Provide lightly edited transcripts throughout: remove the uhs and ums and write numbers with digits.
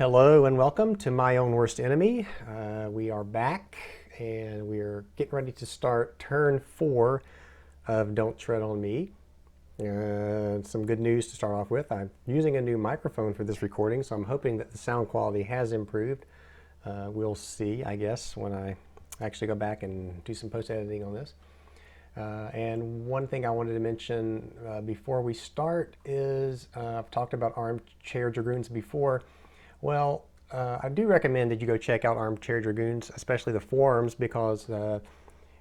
Hello and welcome to My Own Worst Enemy. We are back and we're getting ready to start turn 4 of Don't Tread on Me. Some good news to start off with. I'm using a new microphone for this recording, so I'm hoping that the sound quality has improved. We'll see, I guess, when I actually go back and do some post-editing on this. And one thing I wanted to mention before we start is I've talked about Armchair Dragoons before. Well, I do recommend that you go check out Armchair Dragoons, especially the forums, because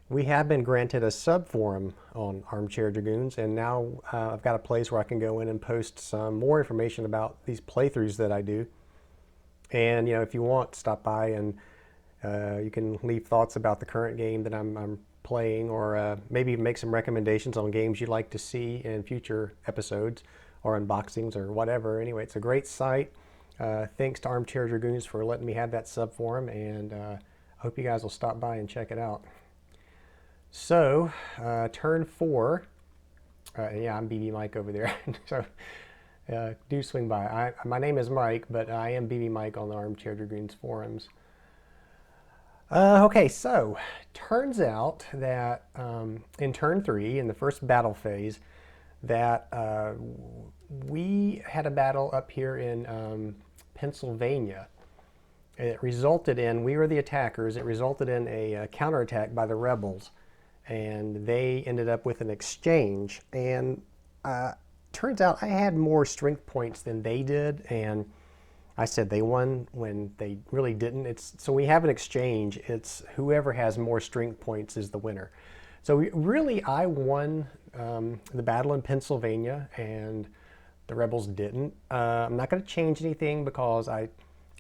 we have been granted a subforum on Armchair Dragoons, and now I've got a place where I can go in and post some more information about these playthroughs that I do. And if you want, stop by and you can leave thoughts about the current game that I'm playing, or maybe make some recommendations on games you'd like to see in future episodes or unboxings or whatever. Anyway, it's a great site. Thanks to Armchair Dragoons for letting me have that subforum, and I hope you guys will stop by and check it out. So, turn 4. Yeah, I'm BB Mike over there. So, do swing by. My name is Mike, but I am BB Mike on the Armchair Dragoons forums. Okay, so turns out that in turn 3, in the first battle phase, that we had a battle up here in Pennsylvania. It resulted in, we were the attackers, it resulted in a counterattack by the rebels, and they ended up with an exchange. And turns out I had more strength points than they did, and I said they won when they really didn't. So we have an exchange. It's whoever has more strength points is the winner. So I won the battle in Pennsylvania, and the rebels didn't. I'm not going to change anything because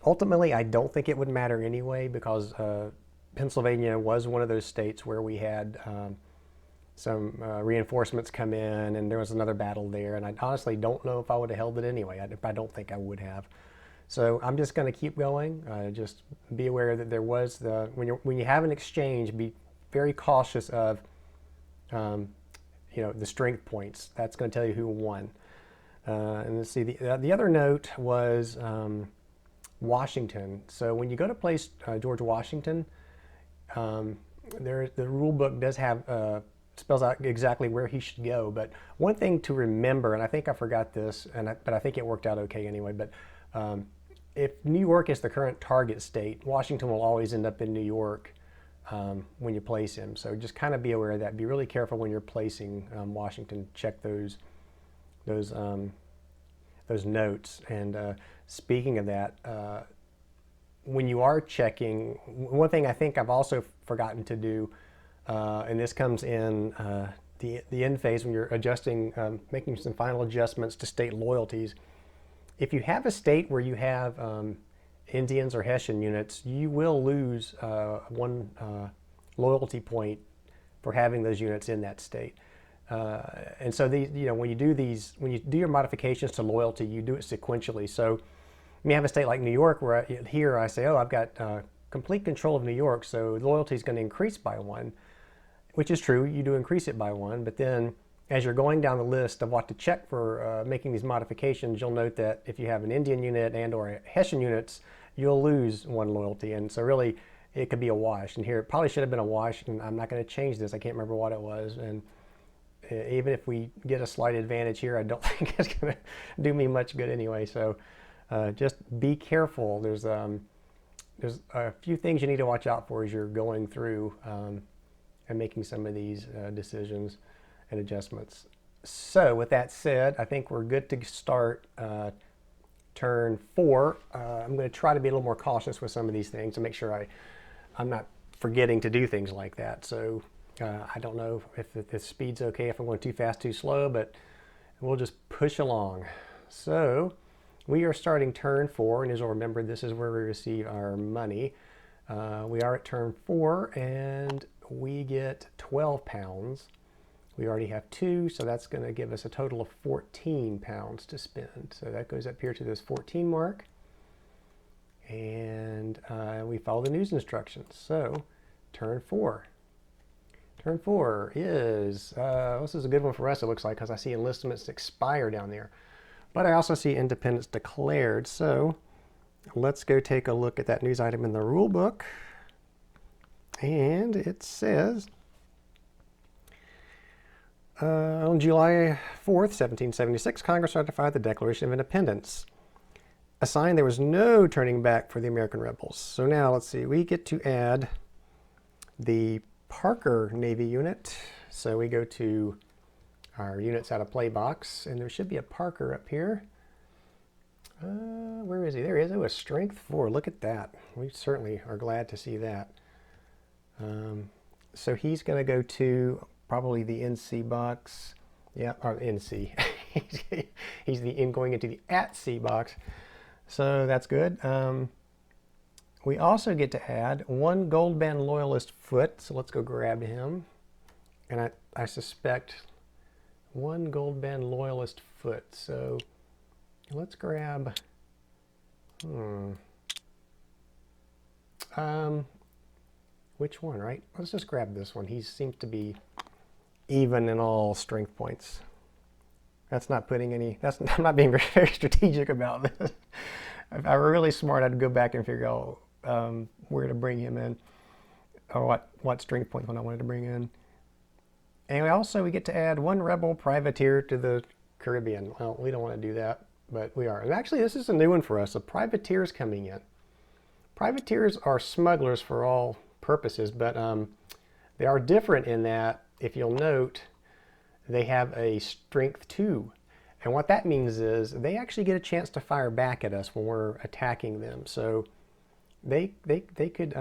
ultimately I don't think it would matter anyway, because Pennsylvania was one of those states where we had some reinforcements come in, and there was another battle there, and I honestly don't know if I would have held it anyway. I don't think I would have. So I'm just going to keep going. Just be aware that there was when you have an exchange, be very cautious of the strength points. That's going to tell you who won. And let's see, the other note was Washington. So when you go to place George Washington, the rule book does have spells out exactly where he should go. But one thing to remember, and I think I forgot this, but I think it worked out okay anyway. But if New York is the current target state, Washington will always end up in New York when you place him. So just kind of be aware of that. Be really careful when you're placing Washington. Check those notes. And speaking of that, when you are checking, one thing I think I've also forgotten to do, and this comes in the end phase when you're adjusting, making some final adjustments to state loyalties. If you have a state where you have Indians or Hessian units, you will lose one loyalty point for having those units in that state. And so when you do your modifications to loyalty, you do it sequentially. So you have a state like New York, where here I say, I've got complete control of New York, so loyalty is going to increase by 1, which is true. You do increase it by 1, but then as you're going down the list of what to check for making these modifications, you'll note that if you have an Indian unit and or Hessian units, you'll lose 1 loyalty. And so really, it could be a wash. And here, it probably should have been a wash, and I'm not going to change this. I can't remember what it was. And even if we get a slight advantage here, I don't think it's going to do me much good anyway. So just be careful. There's a few things you need to watch out for as you're going through and making some of these decisions and adjustments. So with that said, I think we're good to start turn 4. I'm going to try to be a little more cautious with some of these things to make sure I'm not forgetting to do things like that. So I don't know if the speed's okay, if I'm going too fast, too slow, but we'll just push along. So we are starting turn 4, and as you'll remember, this is where we receive our money. We are at turn 4, and we get 12 pounds. We already have 2, so that's going to give us a total of 14 pounds to spend. So that goes up here to this 14 mark. And we follow the news instructions. So turn 4. Turn 4 is, this is a good one for us, it looks like, because I see enlistments expire down there. But I also see independence declared. So let's go take a look at that news item in the rule book. And it says, on July 4th, 1776, Congress ratified the Declaration of Independence, a sign there was no turning back for the American rebels. So now let's see, we get to add the Parker Navy unit. So we go to our units out of play box, and there should be a Parker up here. Where is he? There he is. Oh, a strength 4. Look at that. We certainly are glad to see that. So he's going to go to probably the NC box. Yeah, or NC. He's going into the at sea box. So that's good. We also get to add 1 gold band loyalist foot. So let's go grab him. And I suspect 1 gold band loyalist foot. So let's grab, which one, right? Let's just grab this one. He seems to be even in all strength points. That's not putting any, I'm not being very strategic about this. If I were really smart, I'd go back and figure out where to bring him in, or what strength point I wanted to bring in. And we get to add 1 rebel privateer to the Caribbean. Well, we don't want to do that, but we are. And actually, this is a new one for us. The privateers coming in. Privateers are smugglers for all purposes, but they are different in that, if you'll note, they have a strength 2. And what that means is they actually get a chance to fire back at us when we're attacking them. So they could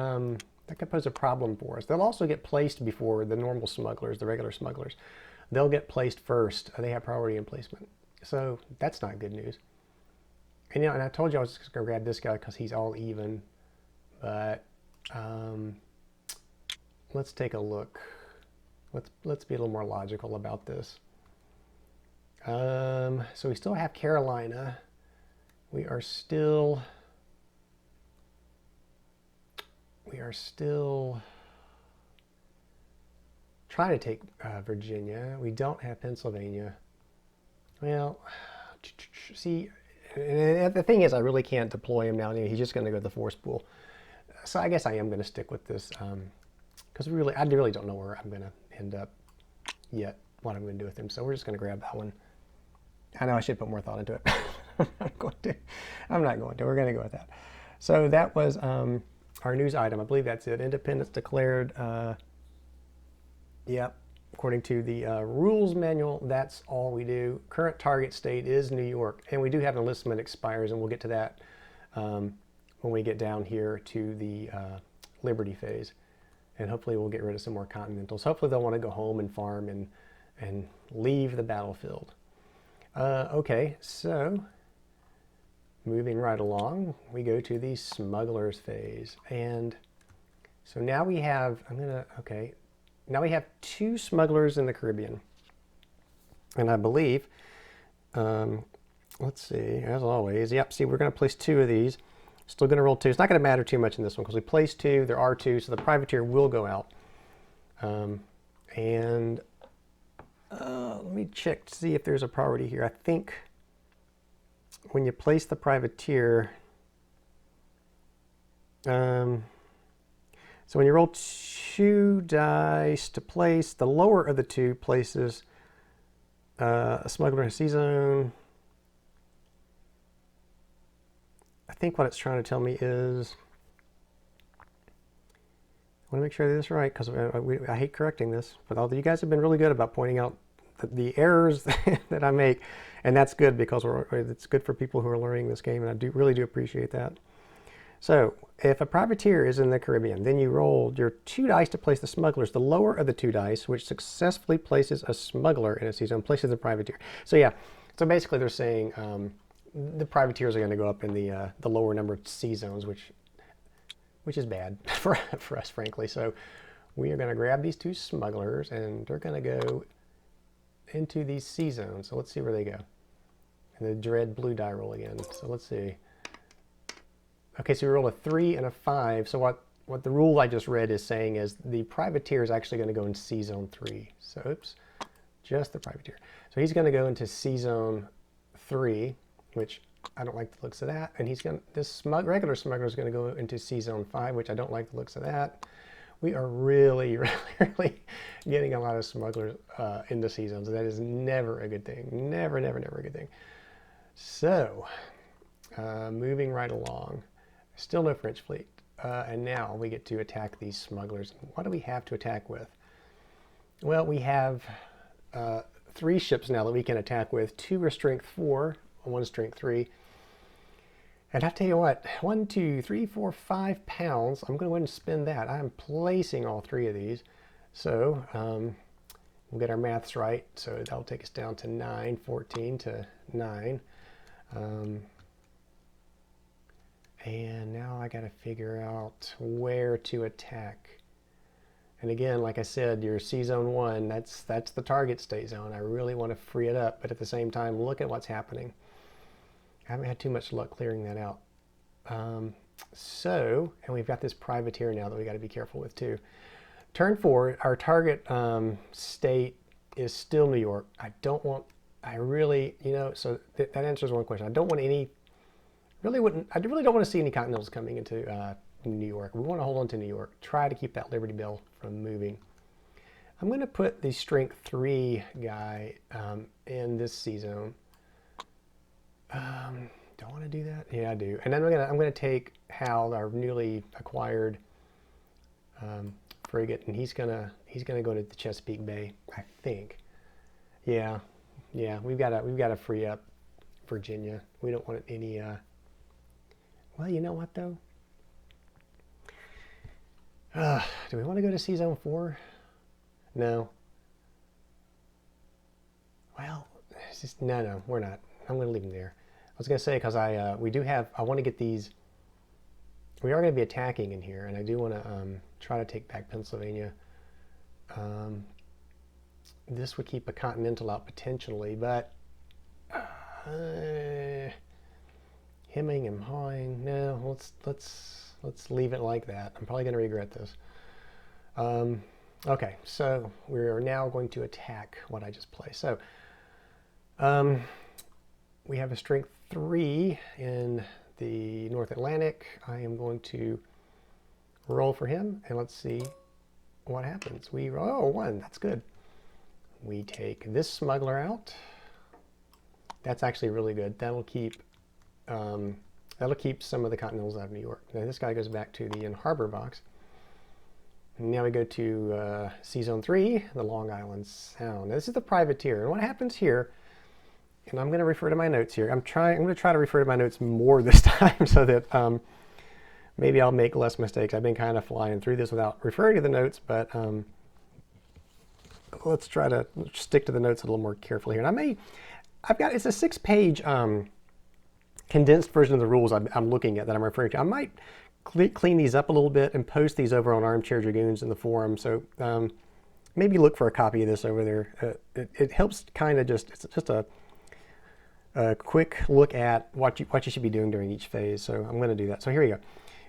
that could pose a problem for us. They'll also get placed before the normal smugglers, the regular smugglers. They'll get placed first. They have priority in placement. So that's not good news. And, and I told you I was just going to grab this guy because he's all even. But let's take a look. Let's be a little more logical about this. So we still have Carolina. We are still trying to take Virginia. We don't have Pennsylvania. Well, see, and the thing is, I really can't deploy him now. He's just going to go to the force pool. So I guess I am going to stick with this because I really don't know where I'm going to end up yet, what I'm going to do with him. So we're just going to grab that one. I know I should put more thought into it. I'm not going to. We're going to go with that. So that was our news item. I believe that's it. Independence declared. Yep. According to the rules manual, that's all we do. Current target state is New York. And we do have an enlistment expires, and we'll get to that when we get down here to the Liberty phase. And hopefully we'll get rid of some more Continentals. Hopefully they'll want to go home and farm and leave the battlefield. Okay, so moving right along, we go to the Smugglers Phase. And so now we have, now we have 2 smugglers in the Caribbean. And I believe, let's see, as always, yep, see, we're going to place 2 of these. Still going to roll 2. It's not going to matter too much in this one because we placed 2, there are 2, so the privateer will go out. Let me check to see if there's a priority here. I think when you place the privateer, so when you roll 2 dice to place, the lower of the 2 places a smuggler in a sea zone. I think what it's trying to tell me is, I want to make sure I do this right because I hate correcting this, but although you guys have been really good about pointing out the errors that I make, and that's good because it's good for people who are learning this game, and I really do appreciate that. So if a privateer is in the Caribbean, then you roll your 2 dice to place the smugglers. The lower of the 2 dice, which successfully places a smuggler in a sea zone, places a privateer. So yeah, so basically they're saying the privateers are going to go up in the lower number of sea zones, which is bad for us, frankly. So we are going to grab these 2 smugglers, and they're going to go into these sea zones. So let's see where they go. And the dread blue die roll again. So let's see. Okay, so we roll a 3 and a 5. So what the rule I just read is saying is the privateer is actually going to go in sea zone 3. So oops, just the privateer. So he's going to go into sea zone 3, which I don't like the looks of that. And this regular smuggler is going to go into Sea Zone 5, which I don't like the looks of that. We are really, really, really getting a lot of smugglers into Sea Zones. That is never a good thing. Never, never, never a good thing. So, moving right along. Still no French fleet. And now we get to attack these smugglers. What do we have to attack with? Well, we have 3 ships now that we can attack with. 2 are strength 4, 1 strength 3. And I tell you what, 1, 2, 3, 4, 5 pounds. I'm going to go ahead and spend that. I'm placing all 3 of these. So we'll get our maths right. So that'll take us down to 9, 14 to 9. And now I got to figure out where to attack. And again, like I said, your Sea Zone 1, that's the target state zone. I really want to free it up, but at the same time, look at what's happening. I haven't had too much luck clearing that out. And we've got this privateer now that we got to be careful with too. Turn 4, our target state is still New York. I really that answers one question. I don't want any, I really don't want to see any Continentals coming into New York. We want to hold on to New York. Try to keep that Liberty Bell from moving. I'm going to put the Strength 3 guy in this Sea Zone. Do I want to do that? Yeah, I do. And then I'm gonna take Hal, our newly acquired frigate, and he's gonna go to the Chesapeake Bay, I think. Yeah, we've got to free up Virginia. We don't want any. Well, you know what though? Do we want to go to Sea Zone 4? No. Well, it's just, no, we're not. I'm going to leave them there. I was going to say, because I want to get these, we are going to be attacking in here, and I do want to try to take back Pennsylvania. This would keep a Continental out potentially, but hemming and hawing, no, let's leave it like that. I'm probably going to regret this. Okay, so we're now going to attack what I just placed. So we have a strength 3 in the North Atlantic. I am going to roll for him, and let's see what happens. We roll 1. That's good. We take this smuggler out. That's actually really good. That'll keep some of the Continentals out of New York. Now this guy goes back to the in-harbor box. And now we go to Sea Zone 3, the Long Island Sound. Now this is the privateer, and what happens here? And I'm going to refer to my notes here. I'm going to try to refer to my notes more this time so that maybe I'll make less mistakes. I've been kind of flying through this without referring to the notes, but let's try to stick to the notes a little more carefully here. And it's a 6-page condensed version of the rules I'm looking at that I'm referring to. I might clean these up a little bit and post these over on Armchair Dragoons in the forum. So maybe look for a copy of this over there. It helps kind of it's just a quick look at what you should be doing during each phase. So I'm going to do that. So here we go.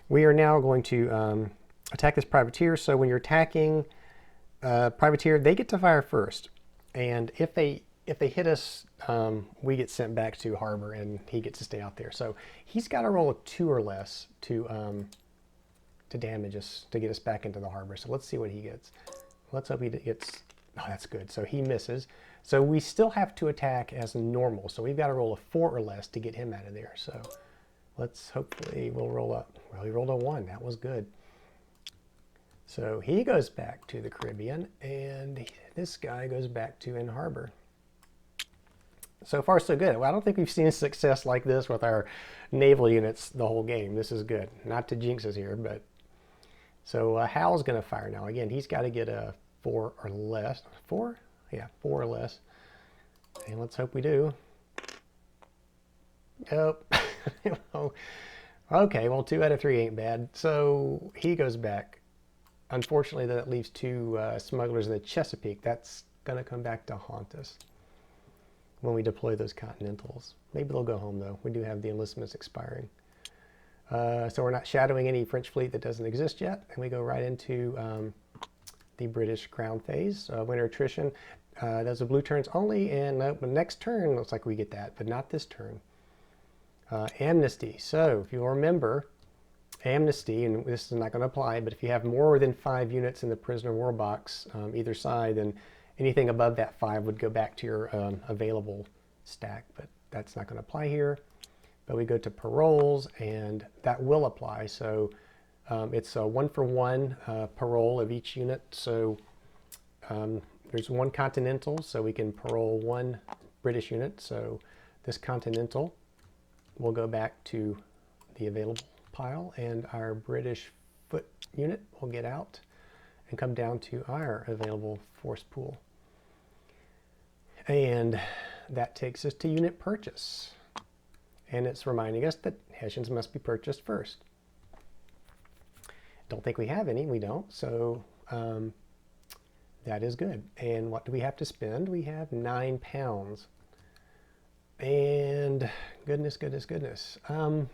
We are now going to attack this privateer. So when you're attacking privateer, they get to fire first, and if they hit us, we get sent back to harbor, and he gets to stay out there. So he's got to roll a 2 or less to damage us, to get us back into the harbor. So let's see what he gets. Let's hope he gets. Oh, that's good. So he misses. So we still have to attack as normal. So we've got to roll a 4 or less to get him out of there. So hopefully we'll roll up. Well, he rolled a 1. That was good. So he goes back to the Caribbean, and this guy goes back to in harbor. So far, so good. Well, I don't think we've seen success like this with our naval units the whole game. This is good. Not to jinx us here, but so Hal's going to fire now. Again, he's got to get a 4 or less. 4? Yeah, 4 or less. And let's hope we do. Nope. Okay, well, 2 out of 3 ain't bad. So he goes back. Unfortunately, that leaves 2 smugglers in the Chesapeake. That's going to come back to haunt us when we deploy those Continentals. Maybe they'll go home, though. We do have the enlistments expiring. So we're not shadowing any French fleet that doesn't exist yet. And we go right into the British Crown phase. Winter attrition. Those are blue turns only. And the next turn looks like we get that, but not this turn. Amnesty. So if you'll remember, amnesty, and this is not going to apply, but if you have more than 5 units in the prisoner war box, either side, then anything above that 5 would go back to your available stack, but that's not going to apply here. But we go to paroles, and that will apply. So it's a 1-for-1 parole of each unit. So there's 1 Continental, so we can parole 1 British unit. So this Continental will go back to the available pile, and our British foot unit will get out and come down to our available force pool. And that takes us to unit purchase. And it's reminding us that Hessians must be purchased first. Don't think we have any, we don't, so that is good. And what do we have to spend? We have £9. And goodness. I'm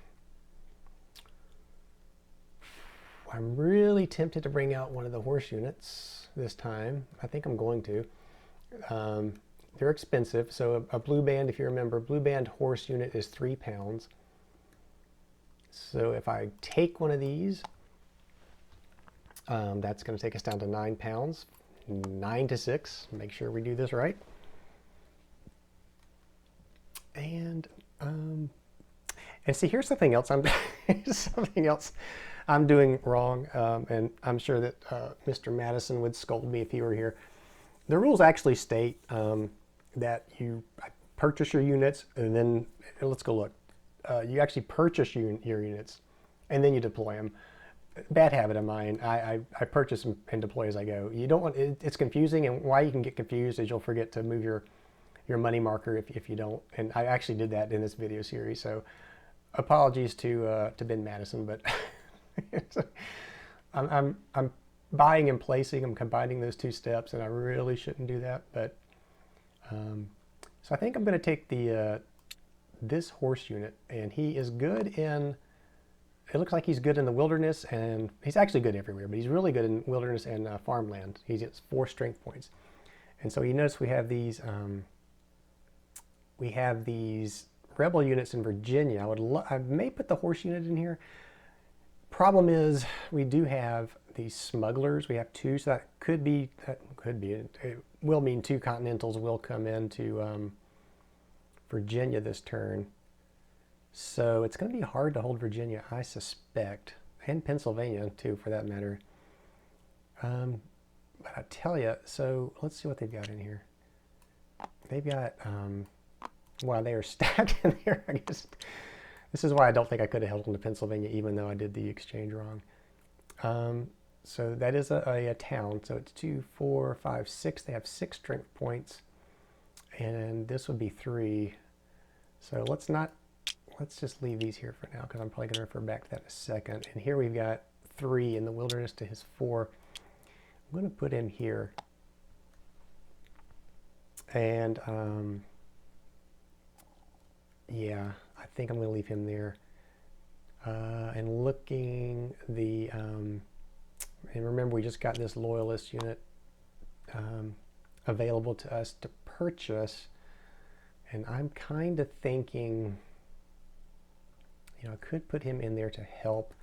really tempted to bring out one of the horse units this time. I think I'm going to. They're expensive. So a blue band, if you remember, blue band horse unit is £3. So if I take one of these, that's going to take us down to £9. 9 to 6. Make sure we do this right. And see, here's something else I'm doing wrong, and I'm sure that Mr. Madison would scold me if he were here. The rules actually state that you purchase your units, and then let's go look. You actually purchase your units, and then you deploy them. Bad habit of mine. I purchase them and deploy as I go. You don't want it's confusing, and why you can get confused is you'll forget to move your money marker if you don't. And I actually did that in this video series. So apologies to Ben Madison, but I'm buying and placing. I'm combining those 2 steps, and I really shouldn't do that. But so I think I'm going to take the this horse unit, and he is good in. It looks like he's good in the wilderness, and he's actually good everywhere, but he's really good in wilderness and farmland. He gets 4 strength points. And so you notice we have these rebel units in Virginia. I may put the horse unit in here. Problem is, we do have these smugglers. We have 2, so that could be. It will mean 2 Continentals will come into Virginia this turn. So it's going to be hard to hold Virginia, I suspect, and Pennsylvania too, for that matter. But I tell you, so let's see what they've got in here. They've got, wow, they are stacked in there. I guess this is why I don't think I could have held on to Pennsylvania, even though I did the exchange wrong. So that is a town. So it's 2, 4, 5, 6. They have 6 strength points, and this would be 3. So let's just leave these here for now, because I'm probably going to refer back to that in a second. And here we've got 3 in the wilderness to his 4. I'm going to put him here. And yeah, I think I'm going to leave him there. And looking and remember, we just got this loyalist unit available to us to purchase. And I'm kind of thinking, I could put him in there to help.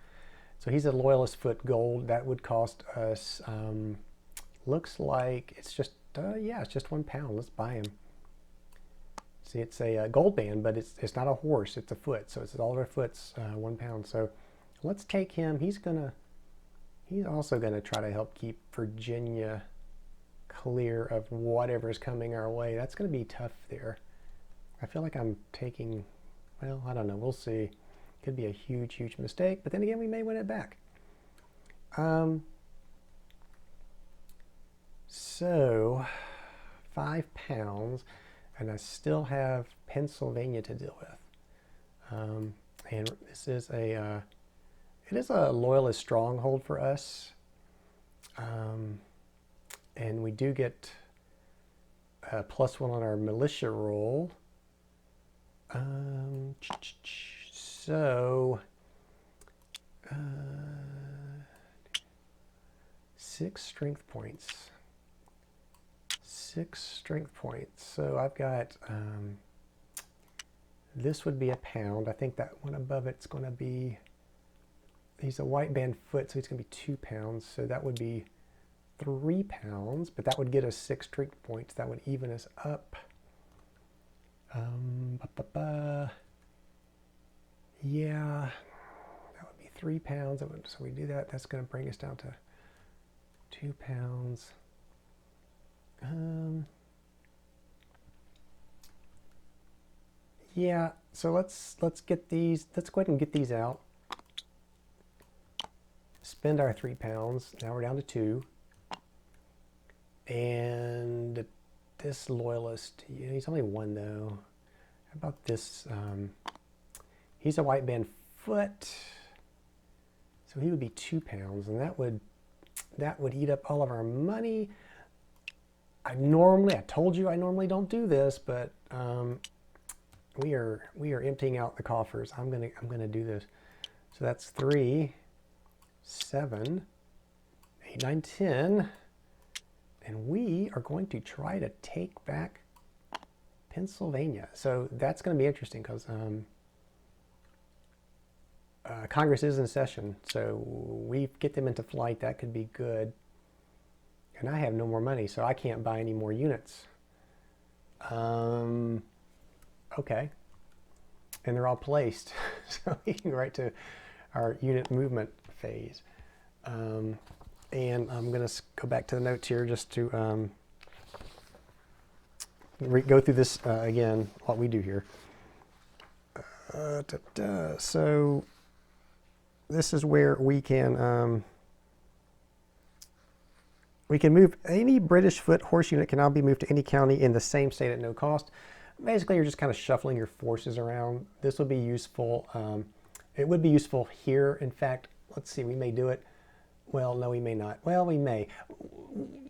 So he's a loyalist foot gold. That would cost us, looks like it's just, it's just £1. Let's buy him. See, it's a gold band, but it's not a horse, it's a foot. So it's all of our foots, £1. So let's take him. He's also gonna try to help keep Virginia clear of whatever's coming our way. That's gonna be tough there. I feel like I'm taking, well, I don't know, we'll see. Could be a huge mistake, but then again, we may win it back. So £5, and I still have Pennsylvania to deal with. And this is it is a loyalist stronghold for us. And we do get a +1 on our militia roll. So 6 strength points. 6 strength points. So I've got this would be a pound. I think that one above it's going to be, he's a white band foot, so he's going to be 2 pounds. So that would be 3 pounds, but that would get us 6 strength points. That would even us up. Yeah, that would be 3 pounds. So we do that. That's going to bring us down to 2 pounds. Yeah, so let's get these. Let's go ahead and get these out. Spend our 3 pounds. Now we're down to 2. And this loyalist, yeah, he's only 1 though. How about this? He's a white band foot, so he would be 2 pounds, and that would eat up all of our money. I told you I normally don't do this, but we are emptying out the coffers. I'm gonna do this. So that's 3, 7, 8, 9, 10, and we are going to try to take back Pennsylvania. So that's going to be interesting because Congress is in session. So we get them into flight. That could be good. And I have no more money, so I can't buy any more units. Okay. And they're all placed. So we can go right to our unit movement phase. And I'm going to go back to the notes here just to go through this again, what we do here. So this is where we can move any British foot horse unit can now be moved to any county in the same state at no cost. Basically, you're just kind of shuffling your forces around. This would be useful. It would be useful here. In fact, let's see, we may do it. Well, no, we may not. Well, we may.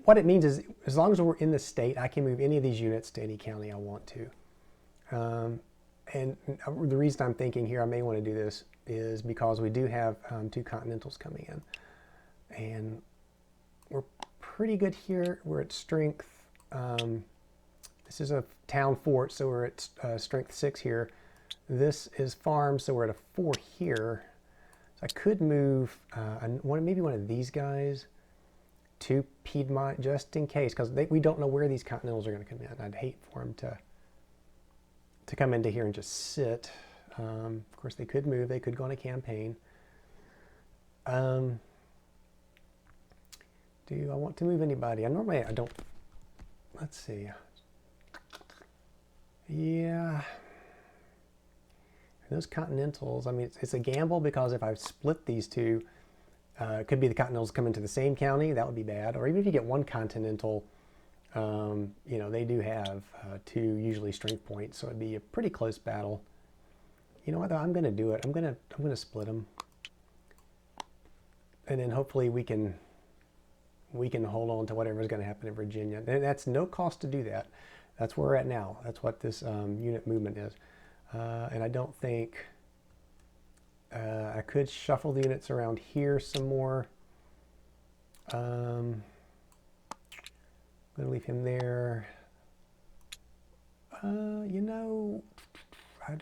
What it means is, as long as we're in the state, I can move any of these units to any county I want to. And the reason I'm thinking here I may want to do this is because we do have 2 Continentals coming in. And we're pretty good here. We're at strength. This is a town fort, so we're at strength 6 here. This is farm, so we're at a 4 here. So I could move maybe one of these guys to Piedmont just in case, because we don't know where these Continentals are going to come in. I'd hate for them to come into here and just sit. Of course, they could move. They could go on a campaign. Do I want to move anybody? I don't. Let's see. Yeah. Those Continentals, I mean, it's a gamble because if I split these two, it could be the Continentals come into the same county. That would be bad. Or even if you get 1 Continental, you know, they do have 2 usually strength points, so it'd be a pretty close battle. You know what, though? I'm going to do it. I'm going to split them. And then hopefully we can hold on to whatever's going to happen in Virginia. And that's no cost to do that. That's where we're at now. That's what this unit movement is. And I don't think I could shuffle the units around here some more. I'm going to leave him there. You know, I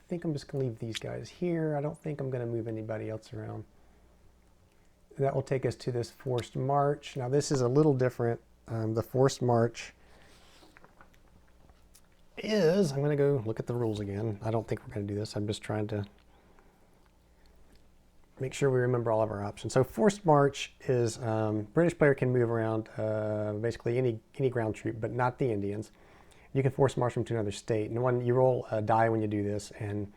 think I'm just going to leave these guys here. I don't think I'm going to move anybody else around. That will take us to this forced march. Now this is a little different. The forced march is, I'm going to go look at the rules again. I don't think we're going to do this. I'm just trying to make sure we remember all of our options. So forced march is British player can move around basically any ground troop, but not the Indians. You can force march them to another state. And when you roll a die when you do this, and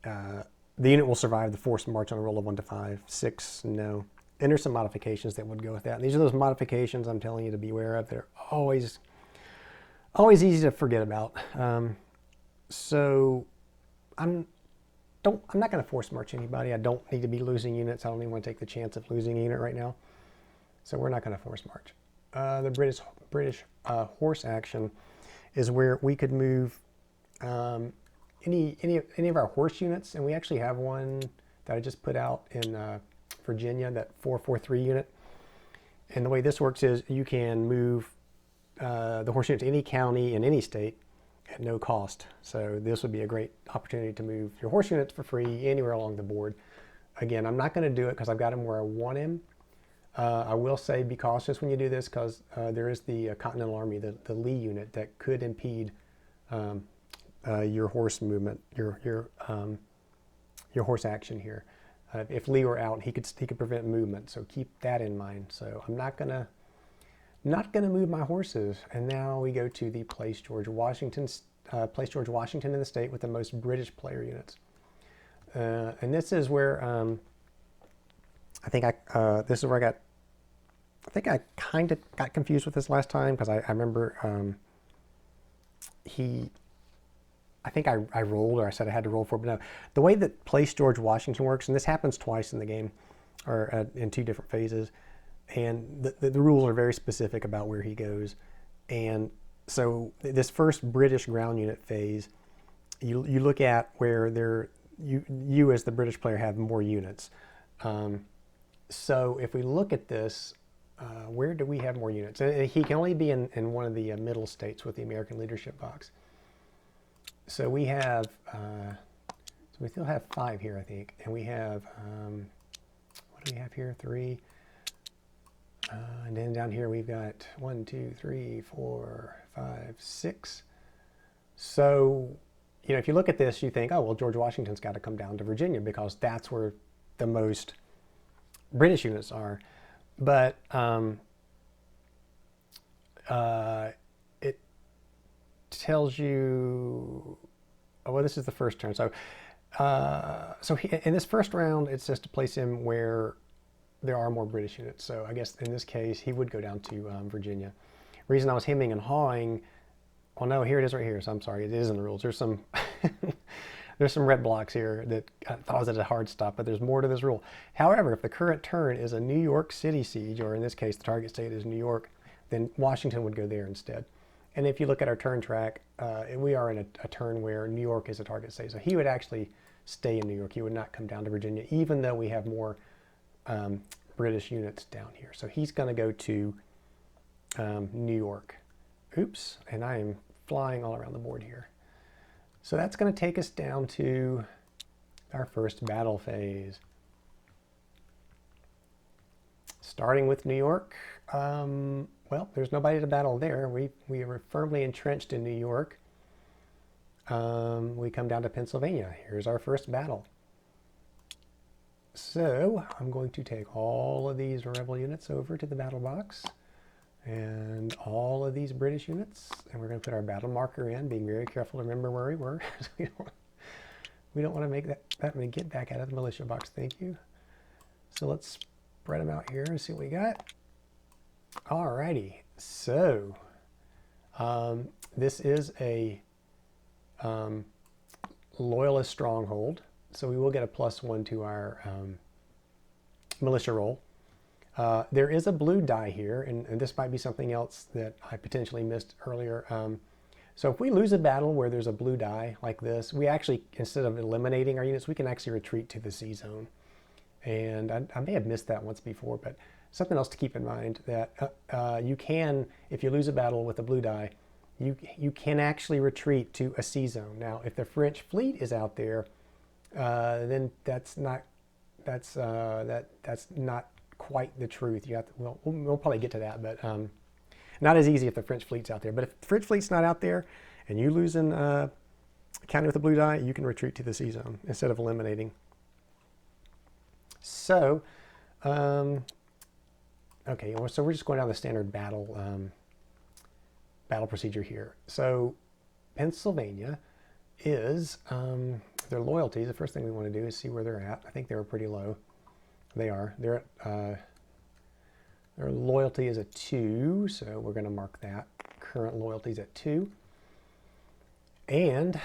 the unit will survive the forced march on a roll of 1 to 5. 6, no. And there's some modifications that would go with that. And these are those modifications I'm telling you to be aware of. They're always easy to forget about. So I'm not going to force march anybody. I don't need to be losing units. I don't even want to take the chance of losing a unit right now. So we're not going to force march. The British horse action is where we could move any of our horse units, and we actually have one that I just put out in Virginia, that 443 unit. And the way this works is you can move the horse unit to any county in any state, at no cost. So this would be a great opportunity to move your horse units for free anywhere along the board. Again, I'm not going to do it because I've got him where I want him. I will say be cautious when you do this because there is the Continental Army, the Lee unit, that could impede your horse movement, your horse action here. If Lee were out, he could prevent movement. So keep that in mind. So I'm not gonna move my horses. And now we go to the place George Washington in the state with the most British player units. And this is where I think this is where I think I kind of got confused with this last time because I remember I think I rolled, or I said I had to roll for it, but no. The way that Place George Washington works, and this happens twice in the game, or in 2 different phases, and the rules are very specific about where he goes. And so this first British ground unit phase, you look at where you as the British player have more units. So if we look at this, where do we have more units? And he can only be in one of the middle states with the American leadership box. So we have, so we still have 5 here, I think. And we have, what do we have here? 3. And then down here we've got 1, 2, 3, 4, 5, 6. So, you know, if you look at this, you think, oh, well, George Washington's got to come down to Virginia because that's where the most British units are. But it tells you, oh, well, this is the first turn. So, in this first round, it says to place him where there are more British units. So I guess in this case, he would go down to Virginia. Reason I was hemming and hawing, well, no, here it is right here. So I'm sorry, it is in the rules. There's some there's some red blocks here that I thought I was at a hard stop, but there's more to this rule. However, if the current turn is a New York City siege, or in this case, the target state is New York, then Washington would go there instead. And if you look at our turn track, we are in a turn where New York is a target state. So he would actually stay in New York. He would not come down to Virginia, even though we have more British units down here. So he's going to go to New York. Oops, and I am flying all around the board here. So that's going to take us down to our first battle phase. Starting with New York, well, there's nobody to battle there. We are firmly entrenched in New York. We come down to Pennsylvania. Here's our first battle. So I'm going to take all of these rebel units over to the battle box and all of these British units, and we're going to put our battle marker in, being very careful to remember where we were. we don't want to make that many get back out of the militia box. Thank you. So let's spread them out here and see what we got. Alrighty, so this is a loyalist stronghold. So we will get a +1 to our militia roll. There is a blue die here, and this might be something else that I potentially missed earlier. So if we lose a battle where there's a blue die like this, we actually, instead of eliminating our units, we can actually retreat to the C zone. And I may have missed that once before, but something else to keep in mind, that you can, if you lose a battle with a blue die, you can actually retreat to a C zone. Now, if the French fleet is out there, then that's not quite the truth. You have to, well, we'll probably get to that, but not as easy if the French fleet's out there. But if the French fleet's not out there and you lose in county with a blue die, you can retreat to the C zone instead of eliminating. So, okay, so we're just going down the standard battle procedure here. So Pennsylvania is their loyalties. The first thing we want to do is see where they're at. I think they were pretty low. They are. They're at, their loyalty is a 2, so we're going to mark that. Current loyalty is at 2. And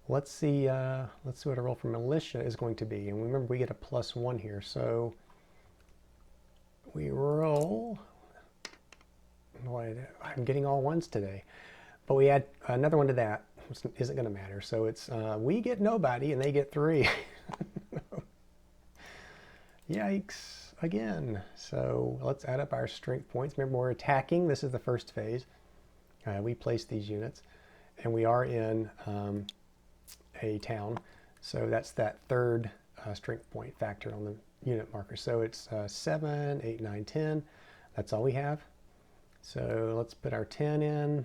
let's see what a roll for militia is going to be. And remember, we get a +1 here, so we roll. I'm getting all 1s today, but we add another 1 to that. Isn't going to matter. So it's we get nobody and they get 3. Yikes again. So let's add up our strength points. Remember, we're attacking. This is the first phase. We place these units, and we are in a town. So that's that third strength point factor on the unit marker. So it's 7, 8, 9, 10. That's all we have. So let's put our 10 in.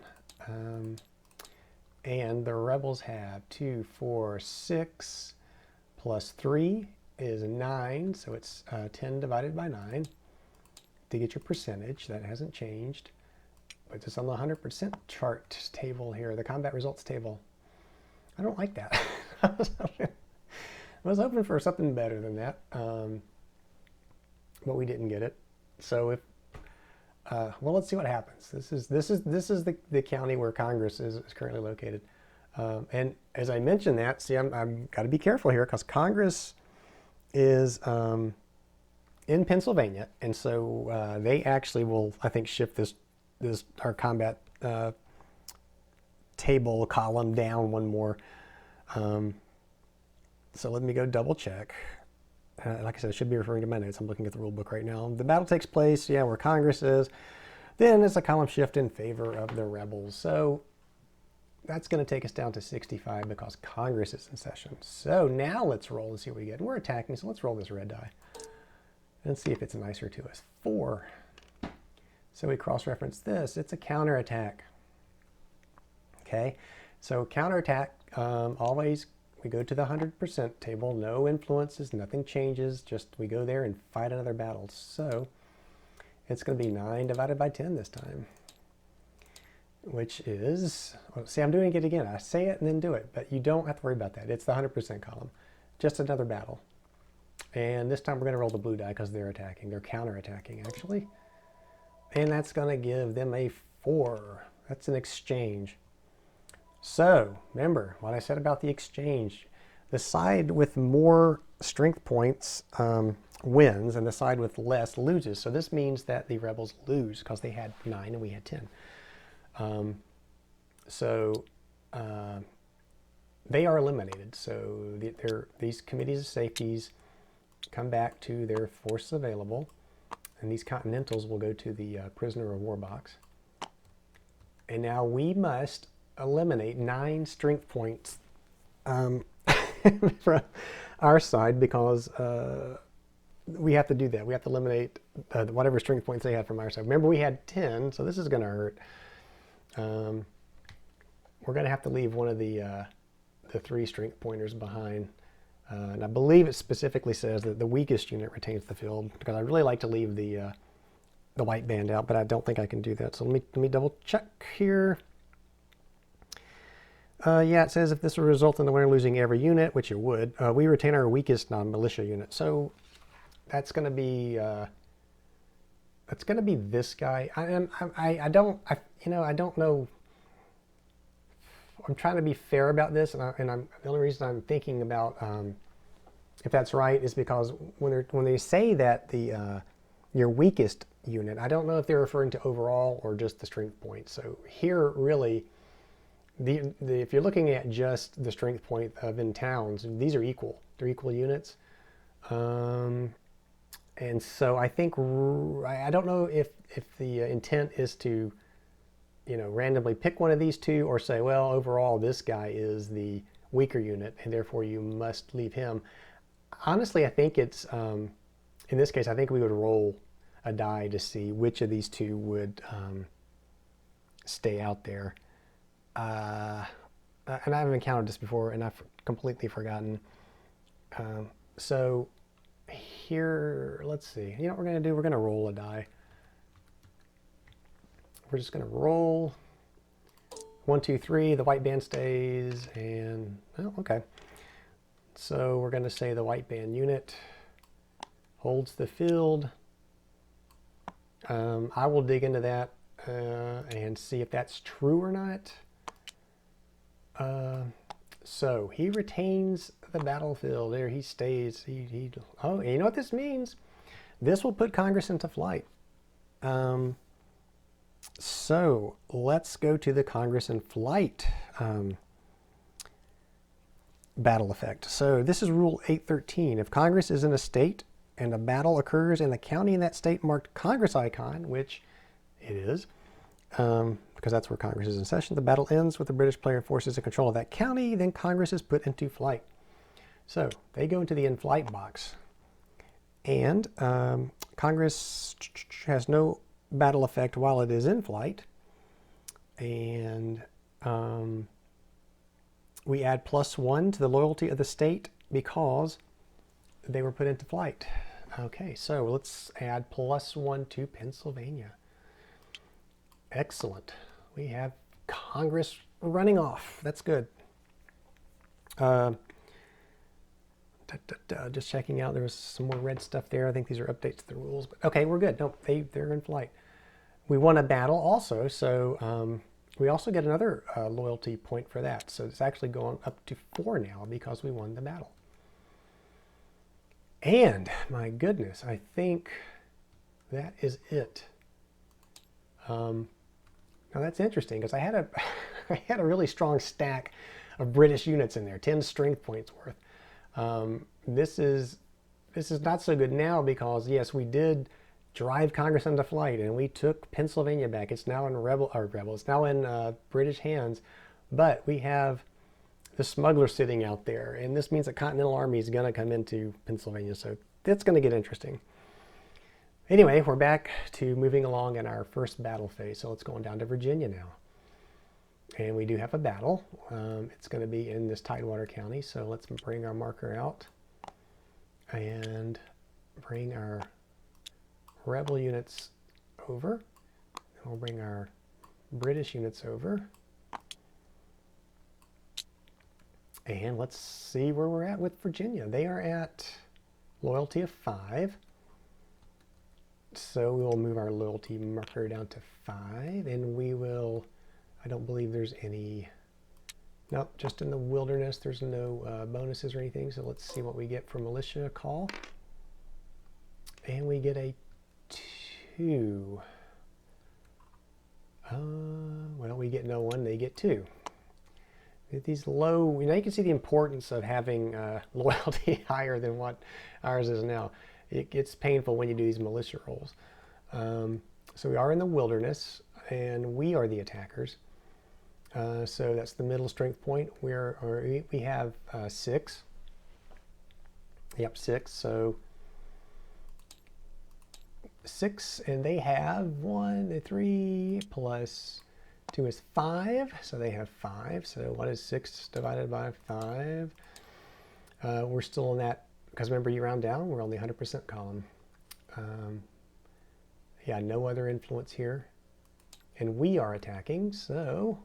And the rebels have 2, 4, 6 plus 3 is 9. So it's 10 divided by 9 to get your percentage. That hasn't changed. But just on the 100% chart table here, the combat results table, I don't like that. I was hoping for something better than that, but we didn't get it. So if well, let's see what happens. This is the county where Congress is currently located, and as I mentioned that, see, I'm got to be careful here because Congress is in Pennsylvania, and so they actually will, I think, shift this our combat table column down one more. So let me go double check. Like I said, I should be referring to my notes. I'm looking at the rule book right now. The battle takes place, yeah, where Congress is. Then it's a column shift in favor of the rebels. So that's going to take us down to 65 because Congress is in session. So now let's roll and see what we get. And we're attacking, so let's roll this red die and see if it's nicer to us. 4. So we cross-reference this. It's a counterattack. Okay, so counterattack, always we go to the 100% table. No influences, nothing changes. Just we go there and fight another battle. So it's going to be 9 divided by 10 this time, which is, well, see, I'm doing it again. I say it and then do it, but you don't have to worry about that. It's the 100% column. Just another battle. And this time we're going to roll the blue die because they're attacking. They're counterattacking, actually. And that's going to give them a 4. That's an exchange. So, remember what I said about the exchange. The side with more strength points wins, and the side with less loses. So this means that the rebels lose because they had 9 and we had 10. They are eliminated. So these committees of safeties come back to their force available, and these Continentals will go to the prisoner of war box. And now we must eliminate 9 strength points from our side because we have to do that. We have to eliminate whatever strength points they had from our side. Remember, we had 10, so this is going to hurt. We're going to have to leave one of the 3 strength pointers behind. And I believe it specifically says that the weakest unit retains the field, because I really like to leave the white band out, but I don't think I can do that. So let me double check here. Yeah, it says if this will result in the winner losing every unit, which it would, we retain our weakest non-militia unit. So that's going to be this guy. I don't know. I'm trying to be fair about this, the only reason I'm thinking about if that's right is because when they say that your weakest unit, I don't know if they're referring to overall or just the strength point. So here, really, if you're looking at just the strength point of in towns, these are equal. They're equal units. And so I think, I don't know if the intent is to, randomly pick one of these 2 or say, well, overall, this guy is the weaker unit and therefore you must leave him. Honestly, I think it's, in this case, I think we would roll a die to see which of these 2 would stay out there. And I haven't encountered this before, and I've completely forgotten. So here, let's see. You know what we're going to do? We're going to roll a die. We're just going to roll 1, 2, 3. The white band stays, and oh, okay. So we're going to say the white band unit holds the field. I will dig into that and see if that's true or not. So he retains the battlefield. There he stays. Oh, you know what this means? This will put Congress into flight. So let's go to the Congress in flight battle effect. So this is Rule 813. If Congress is in a state and a battle occurs in the county in that state marked Congress icon, which it is, because that's where Congress is in session. The battle ends with the British player forces in control of that county. Then Congress is put into flight. So they go into the in-flight box. And Congress has no battle effect while it is in flight. And we add +1 to the loyalty of the state because they were put into flight. Okay, so let's add +1 to Pennsylvania. Excellent. We have Congress running off. That's good. Just checking out. There was some more red stuff there. I think these are updates to the rules. But okay, we're good. No, they're in flight. We won a battle also, so we also get another loyalty point for that. So it's actually going up to 4 now because we won the battle. And my goodness, I think that is it. Now that's interesting because I had a I had a really strong stack of British units in there, 10 strength points worth. This is not so good now because yes, we did drive Congress into flight and we took Pennsylvania back. It's now in it's now in British hands, but we have the smugglers sitting out there, and this means the Continental Army is going to come into Pennsylvania, so that's going to get interesting. Anyway, we're back to moving along in our first battle phase, so let's go on down to Virginia now. And we do have a battle. It's going to be in this Tidewater County, so let's bring our marker out and bring our rebel units over. And we'll bring our British units over. And let's see where we're at with Virginia. They are at loyalty of 5. So we will move our loyalty marker down to 5, and we will, I don't believe there's any, nope, just in the wilderness. There's no bonuses or anything. So let's see what we get for militia call. And we get a 2. Well, we get no 1, they get 2. These low, you can see the importance of having loyalty higher than what ours is now. It gets painful when you do these militia rolls. So we are in the wilderness, and we are the attackers. So that's the middle strength point. We have 6. Yep, 6. So 6, and they have 1, 3 plus 2 is 5, so they have 5. So what is 6 divided by 5? We're still in that, because remember you round down, we're on the 100% column. Yeah, no other influence here. And we are attacking, so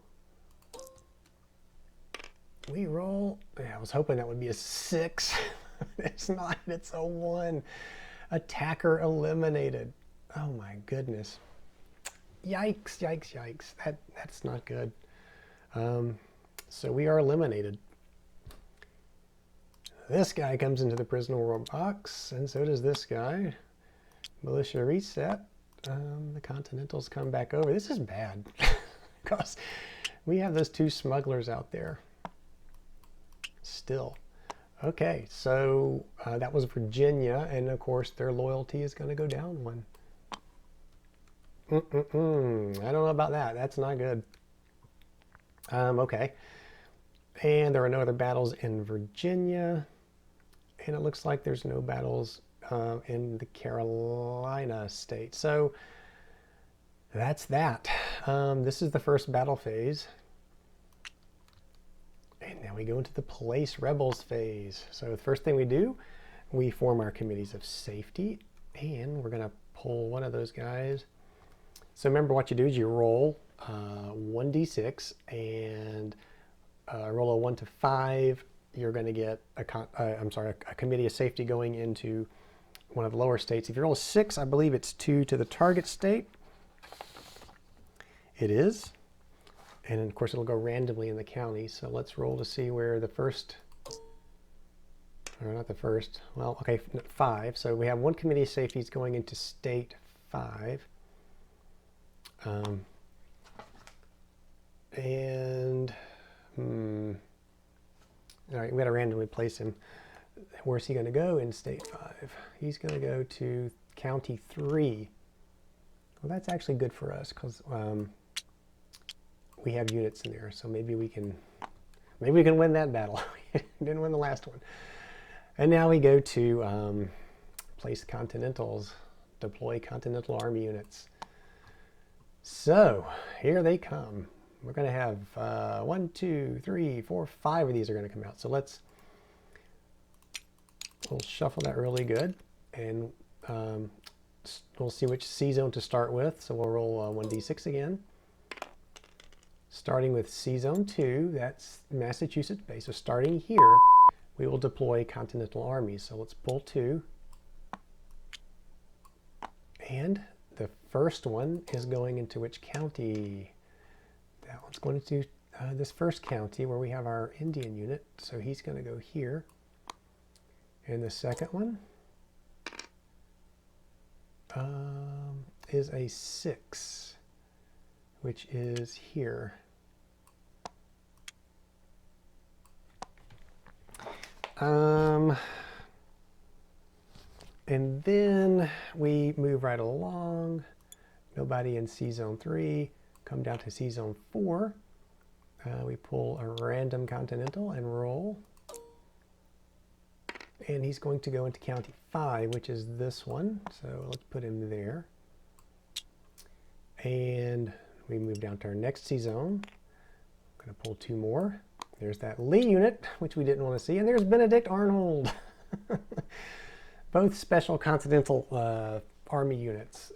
we roll. Yeah, I was hoping that would be a 6. It's not, it's a 1. Attacker eliminated. Oh my goodness. Yikes, yikes, yikes. That's not good. So we are eliminated. This guy comes into the prisoner war box, and so does this guy. Militia reset. The Continentals come back over. This is bad because we have those 2 smugglers out there still. Okay, so that was Virginia, and of course their loyalty is going to go down 1. I don't know about that. That's not good. Okay. And there are no other battles in Virginia. And it looks like there's no battles in the Carolina state. So that's that. This is the first battle phase. And now we go into the Place Rebels phase. So the first thing we do, we form our committees of safety. And we're going to pull one of those guys. So remember what you do is you roll 1d6 and roll a 1 to 5. You're going to get a committee of safety going into one of the lower states. If you roll a 6, I believe it's 2 to the target state. It is. And of course it'll go randomly in the county. So let's roll to see where the first, or not the first, well, okay, 5. So we have 1 committee of safety going into state 5. All right, we got to randomly place him. Where's he going to go in state 5? He's going to go to county 3. Well, that's actually good for us because we have units in there, so maybe we can win that battle. Didn't win the last one. And now we go to place Continentals, deploy Continental Army units. So here they come. We're going to have 1, 2, 3, 4, 5 of these are going to come out. So we'll shuffle that really good, and we'll see which C zone to start with. So we'll roll 1d6 again. Starting with C zone 2, that's Massachusetts base. So starting here, we will deploy Continental armies. So let's pull 2. And the first one is going into which county? That one's going into this first county where we have our Indian unit. So he's going to go here. And the second one is a 6, which is here. And then we move right along. Nobody in C zone 3. Come down to C zone 4. We pull a random Continental and roll. And he's going to go into county 5, which is this one. So let's put him there. And we move down to our next C zone. I'm going to pull 2 more. There's that Lee unit, which we didn't want to see. And there's Benedict Arnold. Both special Continental Army units.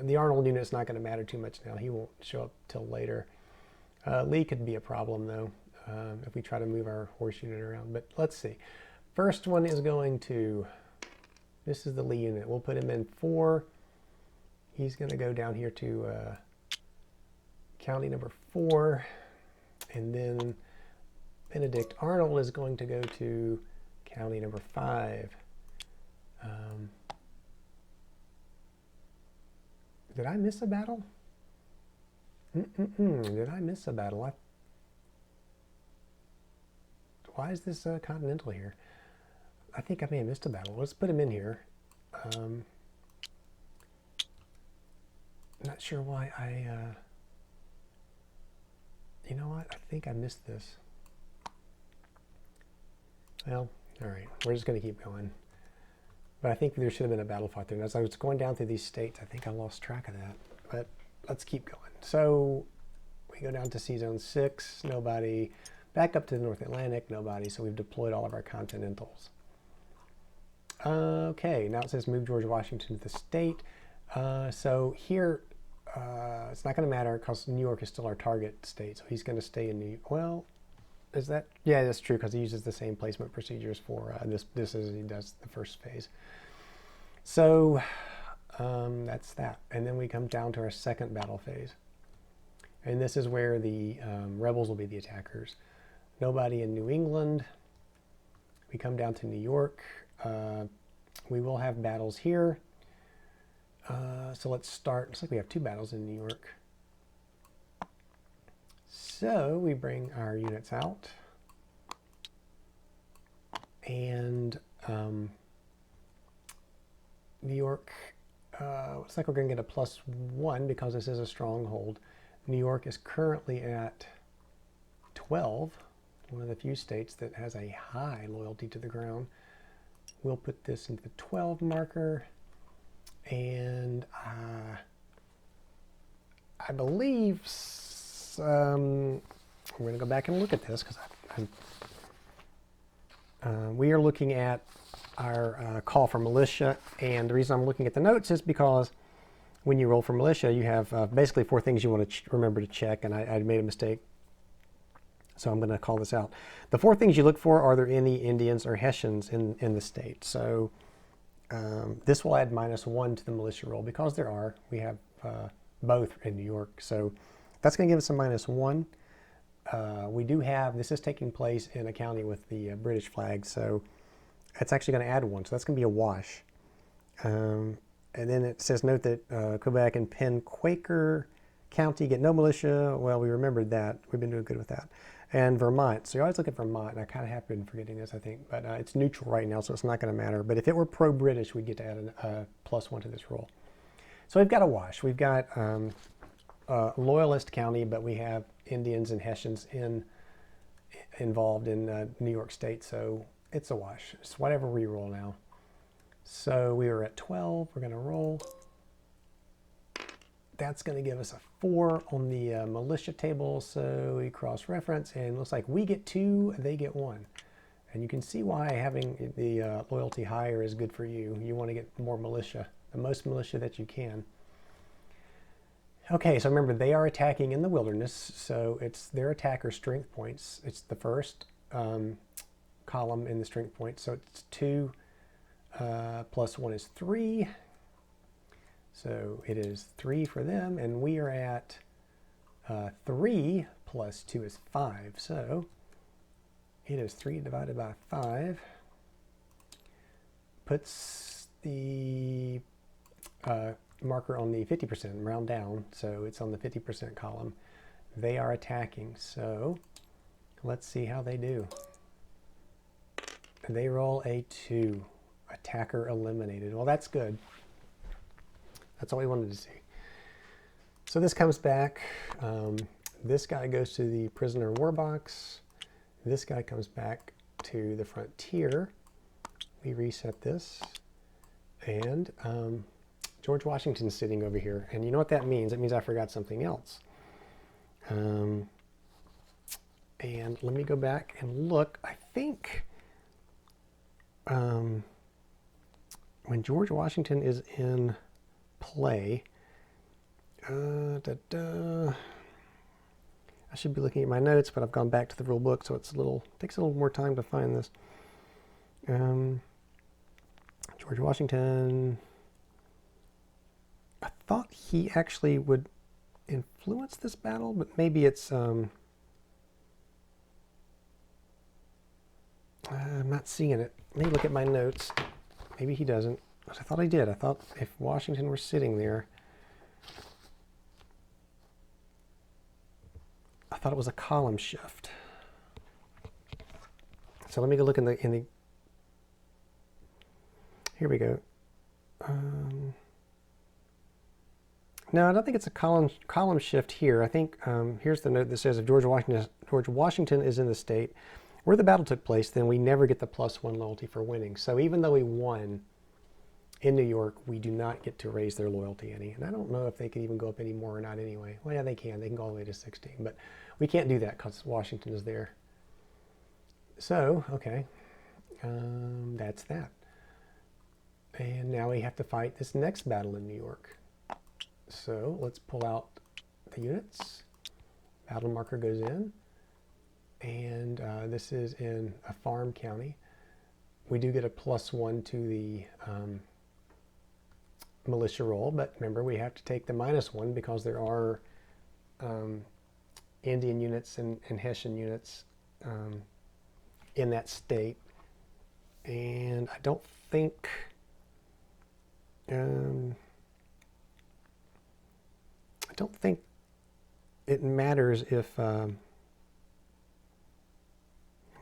The Arnold unit is not going to matter too much now. He won't show up till later. Lee could be a problem, though, if we try to move our horse unit around. But let's see. First one is going to, this is the Lee unit. We'll put him in 4. He's going to go down here to county number 4. And then Benedict Arnold is going to go to county number 5. Did I miss a battle? Did I miss a battle? Why is this Continental here? I think I may have missed a battle. Let's put him in here. Not sure why you know what? I think I missed this. Well, all right. We're just going to keep going. But I think there should have been a battle fought there. And as I was going down through these states, I think I lost track of that. But let's keep going. So we go down to C Zone 6, nobody. Back up to the North Atlantic, nobody. So we've deployed all of our Continentals. Okay, now it says move George Washington to the state. So here, it's not going to matter because New York is still our target state. So he's going to stay in New York. Well, is that? Yeah, that's true because he uses the same placement procedures for this as he does the first phase. So that's that. And then we come down to our second battle phase. And this is where the rebels will be the attackers. Nobody in New England. We come down to New York. We will have battles here. So let's start. Looks like we have 2 battles in New York. So we bring our units out. And New York, looks like we're going to get a +1 because this is a stronghold. New York is currently at 12, one of the few states that has a high loyalty to the crown. We'll put this into the 12 marker. And I believe we're going to go back and look at this because we are looking at our call for militia. And the reason I'm looking at the notes is because when you roll for militia, you have basically 4 things you want to remember to check. And I made a mistake, so I'm going to call this out. The 4 things you look for: are there any Indians or Hessians in the state? So this will add -1 to the militia roll because there are. We have both in New York, so that's going to give us a -1. We do have, this is taking place in a county with the British flag, so it's actually going to add 1, so that's going to be a wash. And then it says, note that Quebec and Penn Quaker County get no militia. Well, we remembered that. We've been doing good with that. And Vermont. So you always look at Vermont, and I kind of have been forgetting this, I think. But it's neutral right now, so it's not going to matter. But if it were pro-British, we'd get to add a +1 to this roll. So we've got a wash. We've got loyalist county, but we have Indians and Hessians involved in New York State, so it's a wash. It's whatever we roll now. So we were at 12. We're going to roll. That's going to give us a 4 on the militia table. So we cross-reference, and it looks like we get 2, they get 1. And you can see why having the loyalty higher is good for you. You want to get more militia, the most militia that you can. Okay, so remember, they are attacking in the wilderness, so it's their attacker strength points. It's the first column in the strength points, so it's 2 plus 1 is 3. So it is 3 for them, and we are at 3 plus 2 is 5. So it is 3 divided by 5. Puts the marker on the 50%, round down, so it's on the 50% column. They are attacking, so let's see how they do. They roll a 2. Attacker eliminated. Well, that's good. That's all we wanted to see. So this comes back. This guy goes to the prisoner war box. This guy comes back to the frontier. We reset this. And George Washington's sitting over here. And you know what that means? It means I forgot something else. And let me go back and look. I think when George Washington is in play, I should be looking at my notes, but I've gone back to the rule book, so it's takes a little more time to find this. George Washington, I thought he actually would influence this battle, but maybe it's I'm not seeing it. Let me look at my notes. Maybe he doesn't. I thought he did. I thought if Washington were sitting there, I thought it was a column shift. So let me go look in the here we go. No, I don't think it's a column shift here. I think here's the note that says if George Washington is in the state where the battle took place, then we never get the +1 loyalty for winning. So even though we won in New York, we do not get to raise their loyalty any. And I don't know if they can even go up any more or not anyway. Well, yeah, they can. They can go all the way to 16. But we can't do that because Washington is there. So, okay. That's that. And now we have to fight this next battle in New York. So let's pull out the units. Battle marker goes in. And this is in a farm county. We do get a +1 to the militia roll, but remember we have to take the -1 because there are Indian units and Hessian units in that state. And I don't think it matters if I'm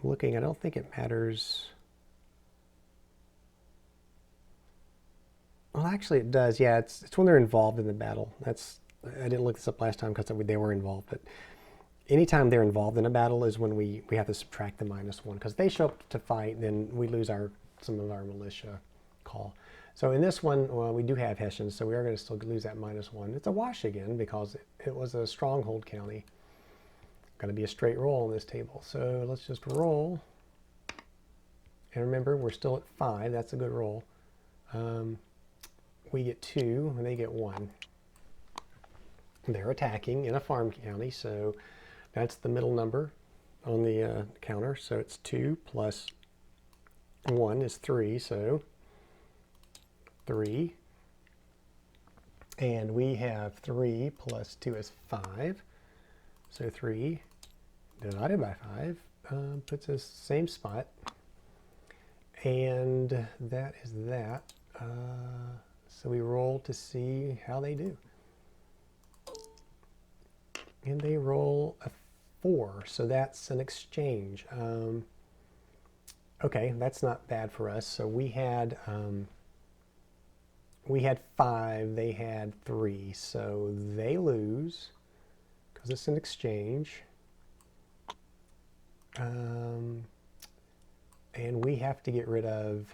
looking. I don't think it matters. Well, actually, it does. Yeah, it's when they're involved in the battle. I didn't look this up last time because they were involved. But anytime they're involved in a battle is when we have to subtract the -1 because they show up to fight. Then we lose some of our militia call. So in this one, well, we do have Hessians, so we are going to still lose that -1. It's a wash again because it was a stronghold county. Going to be a straight roll on this table. So let's just roll. And remember, we're still at 5. That's a good roll. We get 2, and they get 1. They're attacking in a farm county, so that's the middle number on the counter. So it's 2 plus 1 is 3, so 3. And we have 3 plus 2 is 5. So 3 divided by 5 puts us same spot. And that is that. So we roll to see how they do. And they roll a 4, so that's an exchange. Okay, that's not bad for us. So we had we had 5, they had 3, so they lose because it's an exchange. And we have to get rid of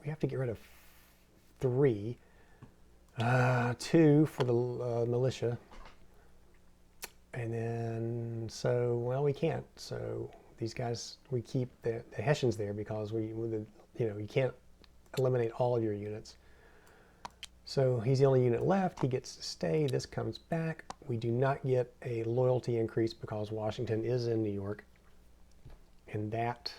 we have to get rid of 3, 2 for the militia, and then well, we can't. So these guys, we keep the Hessians there because you can't eliminate all of your units. So he's the only unit left. He gets to stay. This comes back. We do not get a loyalty increase because Washington is in New York. And that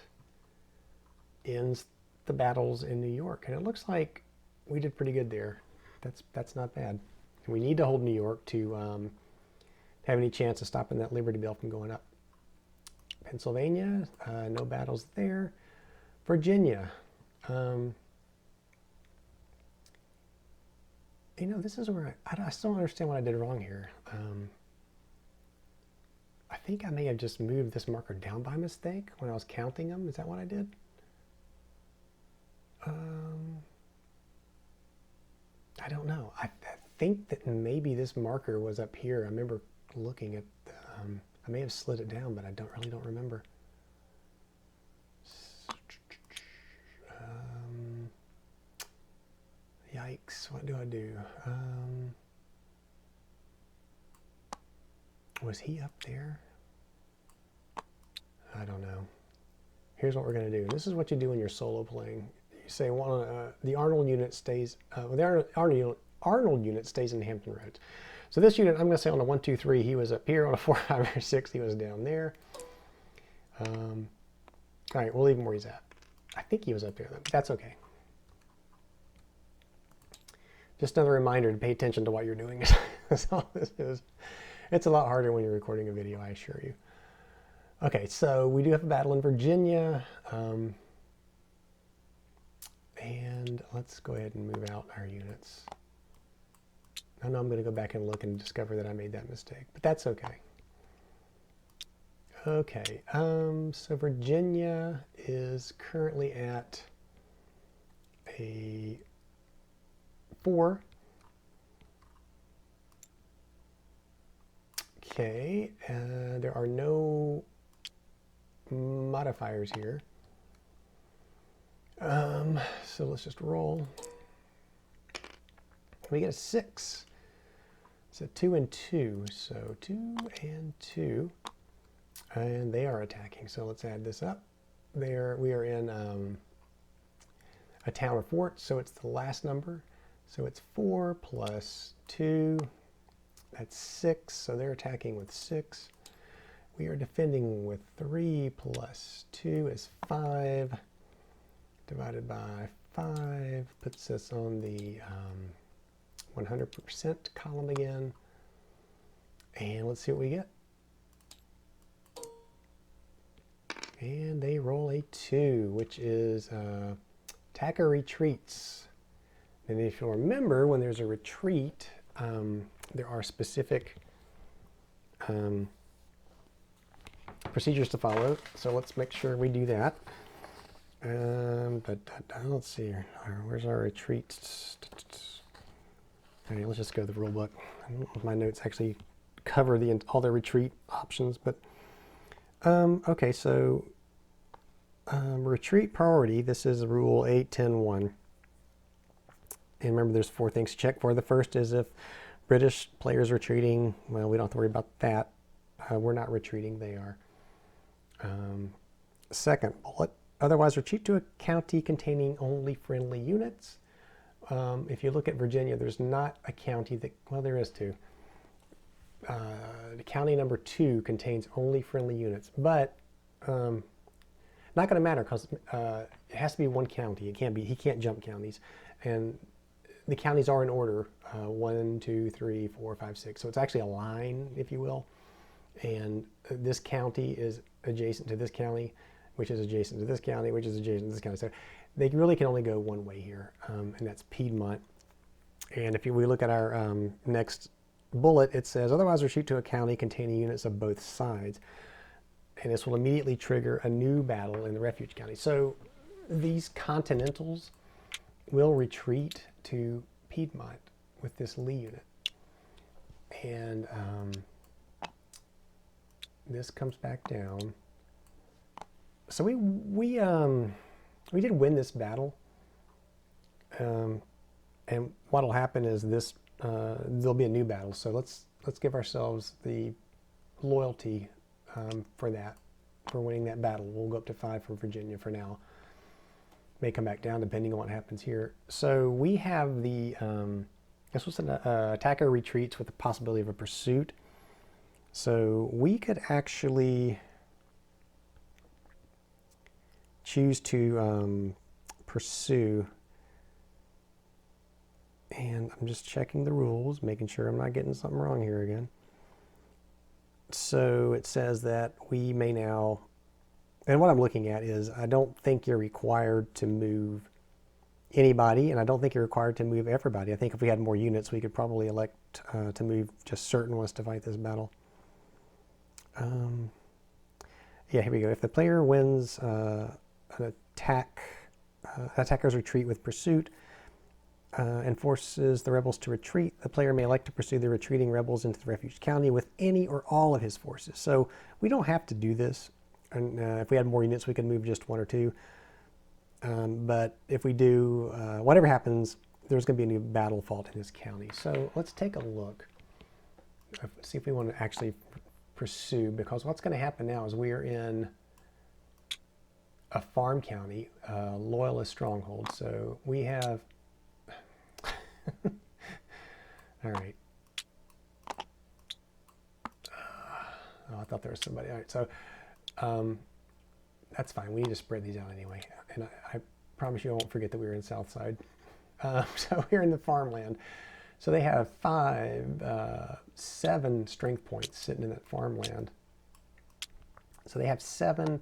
ends the battles in New York. And it looks like we did pretty good there. That's not bad. And we need to hold New York to have any chance of stopping that Liberty Bell from going up. Pennsylvania, no battles there. Virginia. This is where I still don't understand what I did wrong here. I think I may have just moved this marker down by mistake when I was counting them. Is that what I did? I don't know. I think that maybe this marker was up here. I remember looking at I may have slid it down, but I really don't remember. Yikes, what do I do? Was he up there? I don't know. Here's what we're going to do. This is what you do when you're solo playing. You say the Arnold unit stays. The Arnold unit stays in Hampton Roads. So this unit, I'm going to say on a 1, 2, 3, he was up here. On a 4, 5, or 6, he was down there. All right, we'll leave him where he's at. I think he was up there, though. That's okay. Just another reminder to pay attention to what you're doing. That's all this is. It's a lot harder when you're recording a video, I assure you. Okay, so we do have a battle in Virginia. And let's go ahead and move out our units. I know I'm going to go back and look and discover that I made that mistake, but that's okay. Okay, so Virginia is currently at a 4. Okay, there are no modifiers here. So let's just roll. We get a 6. It's a 2 and 2. So 2 and 2. And they are attacking. So let's add this up. We are in a town or fort, so it's the last number. So it's 4 plus 2. That's 6. So they're attacking with 6. We are defending with 3 plus 2 is 5. Divided by 5 puts us on the 100% column again. And let's see what we get. And they roll a 2, which is attacker retreats. And if you'll remember, when there's a retreat, there are specific procedures to follow. So let's make sure we do that. Let's see here. Where's our retreat? All right, let's just go to the rule book. I don't know if my notes actually cover all the retreat options, but okay, so retreat priority, this is rule 8.10.1. And remember, there's 4 things to check for. The first is if British players are retreating. Well, we don't have to worry about that. We're not retreating, they are. Second bullet, otherwise retreat to a county containing only friendly units. If you look at Virginia, there's not a county that, well, there is 2. The county number 2 contains only friendly units, but not going to matter because it has to be one county. He can't jump counties, and the counties are in order 1, 2, 3, 4, 5, 6. So it's actually a line, if you will, and this county is adjacent to this county, which is adjacent to this county, which is adjacent to this county. So they really can only go one way here, and that's Piedmont. And if we look at our next bullet, it says, otherwise retreat to a county containing units of both sides. And this will immediately trigger a new battle in the refuge county. So these Continentals will retreat to Piedmont with this Lee unit. And this comes back down. So we did win this battle. And what'll happen is this there'll be a new battle. So let's give ourselves the loyalty for that, for winning that battle. We'll go up to 5 for Virginia for now. May come back down depending on what happens here. So we have the this was an attacker retreats with the possibility of a pursuit. So we could actually choose to pursue. And I'm just checking the rules, making sure I'm not getting something wrong here again. So it says that we may now, and what I'm looking at is I don't think you're required to move anybody, and I don't think you're required to move everybody. I think if we had more units, we could probably elect to move just certain ones to fight this battle. Yeah, here we go. If the player wins an attacker's retreat with pursuit, and forces the rebels to retreat, the player may elect to pursue the retreating rebels into the refuge county with any or all of his forces. So we don't have to do this. And if we had more units, we could move just 1 or 2. But if we do, whatever happens, there's going to be a new battle fought in this county. So let's take a look. See if we want to actually pursue, because what's going to happen now is we're in a farm county, loyalist stronghold. So we have all right. Oh, I thought there was somebody. All right, so that's fine. We need to spread these out anyway. And I promise you I won't forget that we were in Southside. So we're in the farmland. So they have 7 strength points sitting in that farmland. So they have 7.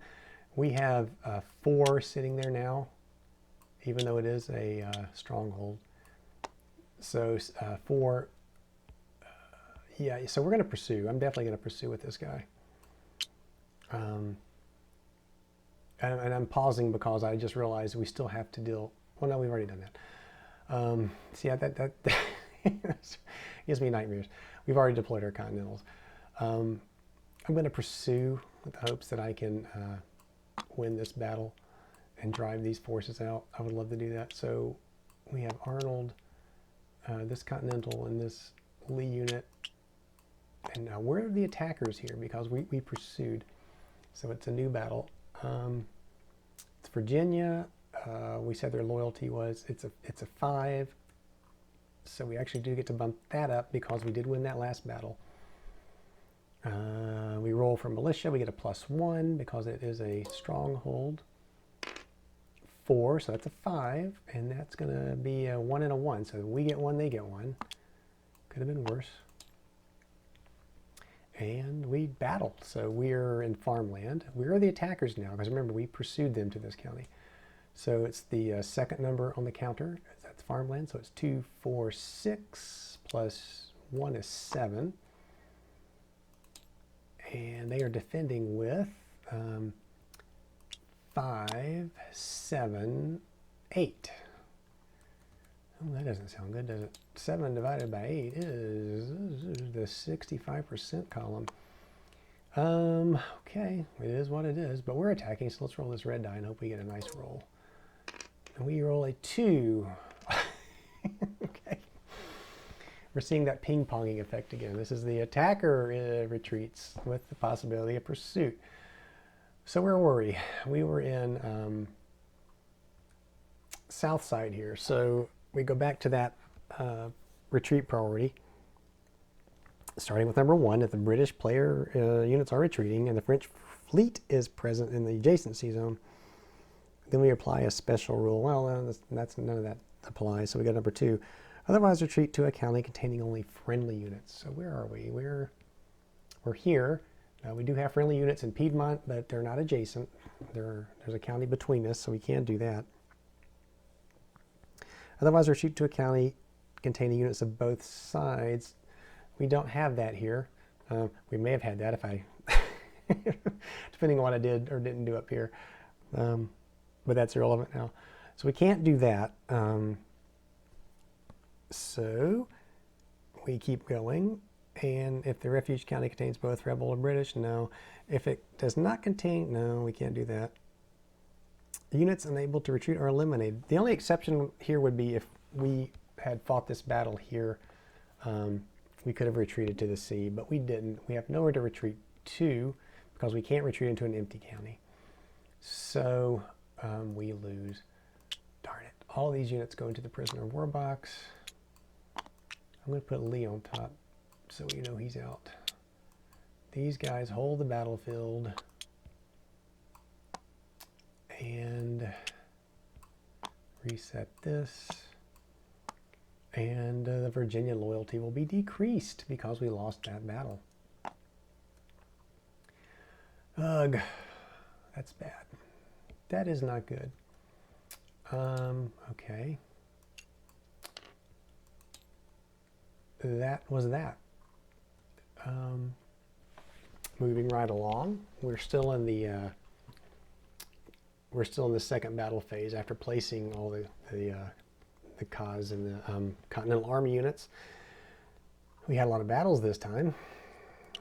We have 4 sitting there now, even though it is a stronghold. So 4, yeah, so we're going to pursue. I'm definitely going to pursue with this guy. And I'm pausing because I just realized we still have to deal, well, no, we've already done that. See, that gives me nightmares. We've already deployed our Continentals. I'm going to pursue with the hopes that I can win this battle and drive these forces out. I would love to do that. So we have Arnold, this Continental, and this Lee unit. And now we're the attackers here because we pursued. So it's a new battle. It's Virginia. We said their loyalty was, it's a 5. So we actually do get to bump that up because we did win that last battle. We roll for militia. We get a +1 because it is a stronghold. 4, so that's a 5, and that's going to be a 1 and a 1. So we get 1, they get 1. Could have been worse. And we battled. So we're in farmland. We're the attackers now, because remember, we pursued them to this county. So it's the second number on the counter. That's farmland. So it's 2, 4, 6, plus 1 is 7. And they are defending with 5, 7, 8. Oh, that doesn't sound good, does it? 7 divided by 8 is the 65% column. Okay, it is what it is, but we're attacking, so let's roll this red die and hope we get a nice roll. And we roll a 2. Okay. We're seeing that ping-ponging effect again. This is the attacker retreats with the possibility of pursuit. So where were we? We were in south side here. So we go back to that retreat priority, starting with number 1, that the British player units are retreating and the French fleet is present in the adjacency zone. Then we apply a special rule. Well, that's none of that applies. So we got number 2. Otherwise, retreat to a county containing only friendly units. So where are we? We're here. We do have friendly units in Piedmont, but they're not adjacent. There's a county between us, so we can't do that. Otherwise, retreat to a county containing units of both sides. We don't have that here. We may have had that if I, depending on what I did or didn't do up here. but that's irrelevant now. So we can't do that. So we keep going. And if the refuge county contains both rebel and British, no. If it does not contain, no, we can't do that. Units unable to retreat are eliminated. The only exception here would be if we had fought this battle here, we could have retreated to the sea, but we didn't. We have nowhere to retreat to because we can't retreat into an empty county. So we lose. Darn it. All these units go into the prisoner of war box. I'm going to put Lee on top so we know he's out. These guys hold the battlefield and reset this. And the Virginia loyalty will be decreased because we lost that battle. Ugh, that's bad. That is not good. Okay. That was that. Moving right along, we're still in the second battle phase after placing all the COS and the Continental Army units. We had a lot of battles this time,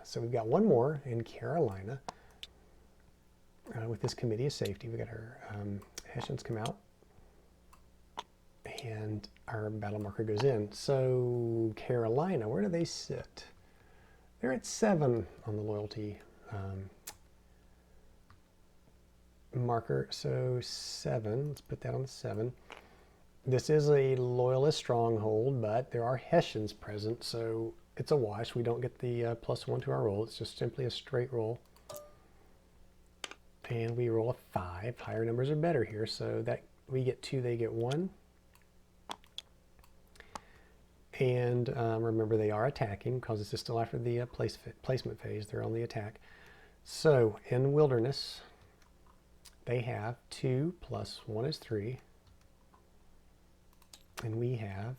so we've got one more in Carolina with this Committee of Safety. We got our Hessians come out, and our battle marker goes in. So Carolina, where do they sit? They're at 7 on the loyalty marker. So 7, let's put that on the 7. This is a loyalist stronghold, but there are Hessians present, so it's a wash. We don't get the +1 to our roll. It's just simply a straight roll. And we roll a 5. Higher numbers are better here, so that we get 2, they get 1. And remember, they are attacking because this is still after the placement phase. They're on the attack. So in Wilderness, they have 2 + 1 is 3. And we have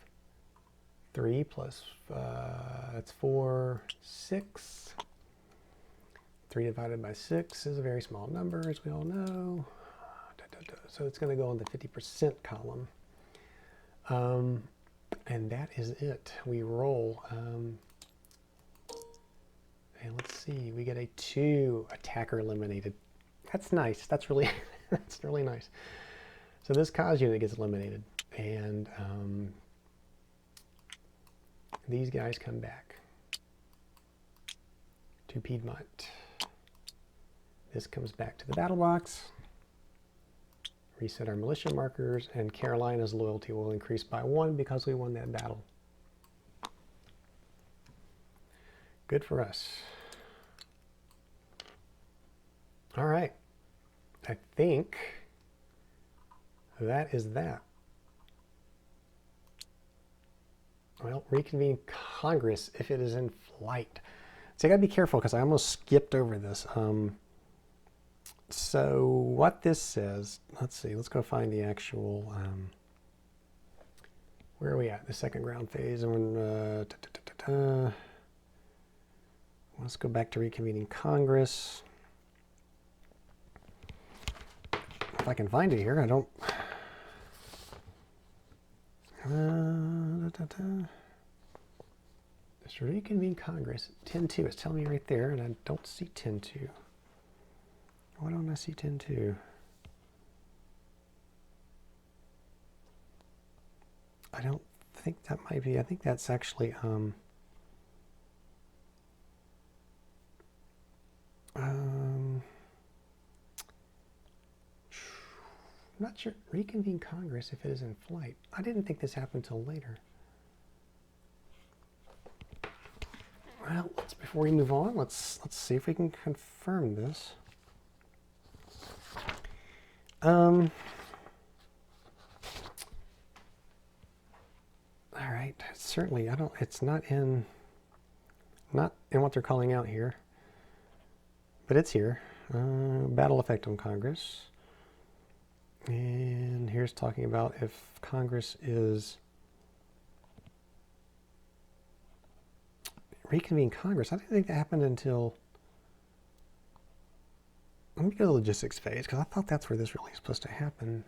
3 plus, that's 4, 6. 3 divided by 6 is a very small number, as we all know. So it's going to go in the 50% column. And that is it. We roll. And let's see, we get a 2 attacker eliminated. That's nice. That's really, that's really nice. So this COS unit gets eliminated. And these guys come back to Piedmont. This comes back to the battle box. Reset our militia markers, and Carolina's loyalty will increase by 1 because we won that battle. Good for us. All right. I think that is that. Well, reconvene Congress if it is in flight. So I gotta be careful because I almost skipped over this. So what this says, let's see, let's go find the actual, where are we at? The second ground phase. And let's go back to reconvening Congress. If I can find it here, I don't. Just reconvene Congress. 10-2. It's telling me right there, and I don't see 10-2. Why don't I see 10-2? I don't think that might be. I think that's actually I'm not sure. Reconvene Congress if it is in flight. I didn't think this happened till later. Well, before we move on, let's see if we can confirm this. All right. Certainly, it's not in what they're calling out here, but it's here. Battle effect on Congress. And here's talking about if Congress is reconvene Congress. I didn't think that happened until. Let me go to the logistics phase, because I thought that's where this really is supposed to happen.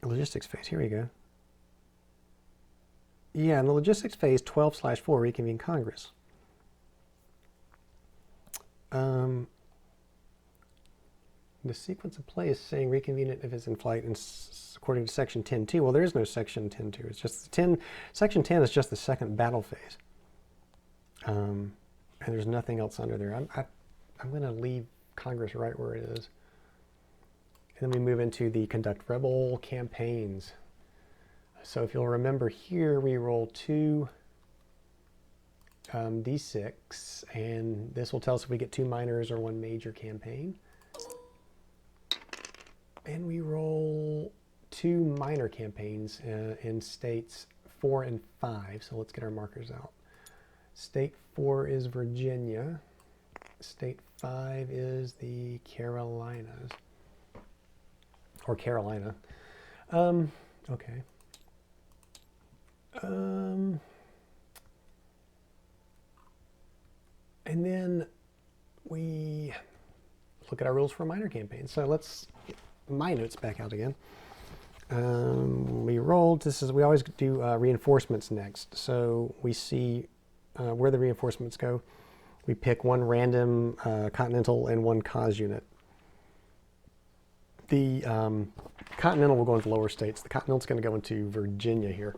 Logistics phase, here we go. Yeah, in the logistics phase, 12/4, reconvene Congress. The sequence of play is saying reconvene it if it's in flight, and according to section 10.2. Well, there is no section 10.2. It's just section 10 is just the second battle phase. And there's nothing else under there. I'm going to leave Congress right where it is. And then we move into the conduct rebel campaigns. So if you'll remember here, we roll 2 d6, and this will tell us if we get 2 minors or 1 major campaign. And we roll 2 minor campaigns in states 4 and 5. So let's get our markers out. State 4 is Virginia. State 5 is the Carolinas. Or Carolina. Okay. And then we look at our rules for a minor campaign. So let's get my notes back out again. We rolled. We always do reinforcements next. So we see where the reinforcements go. We pick 1 random Continental and 1 cause unit. The Continental will go into lower states. The Continental's going to go into Virginia here,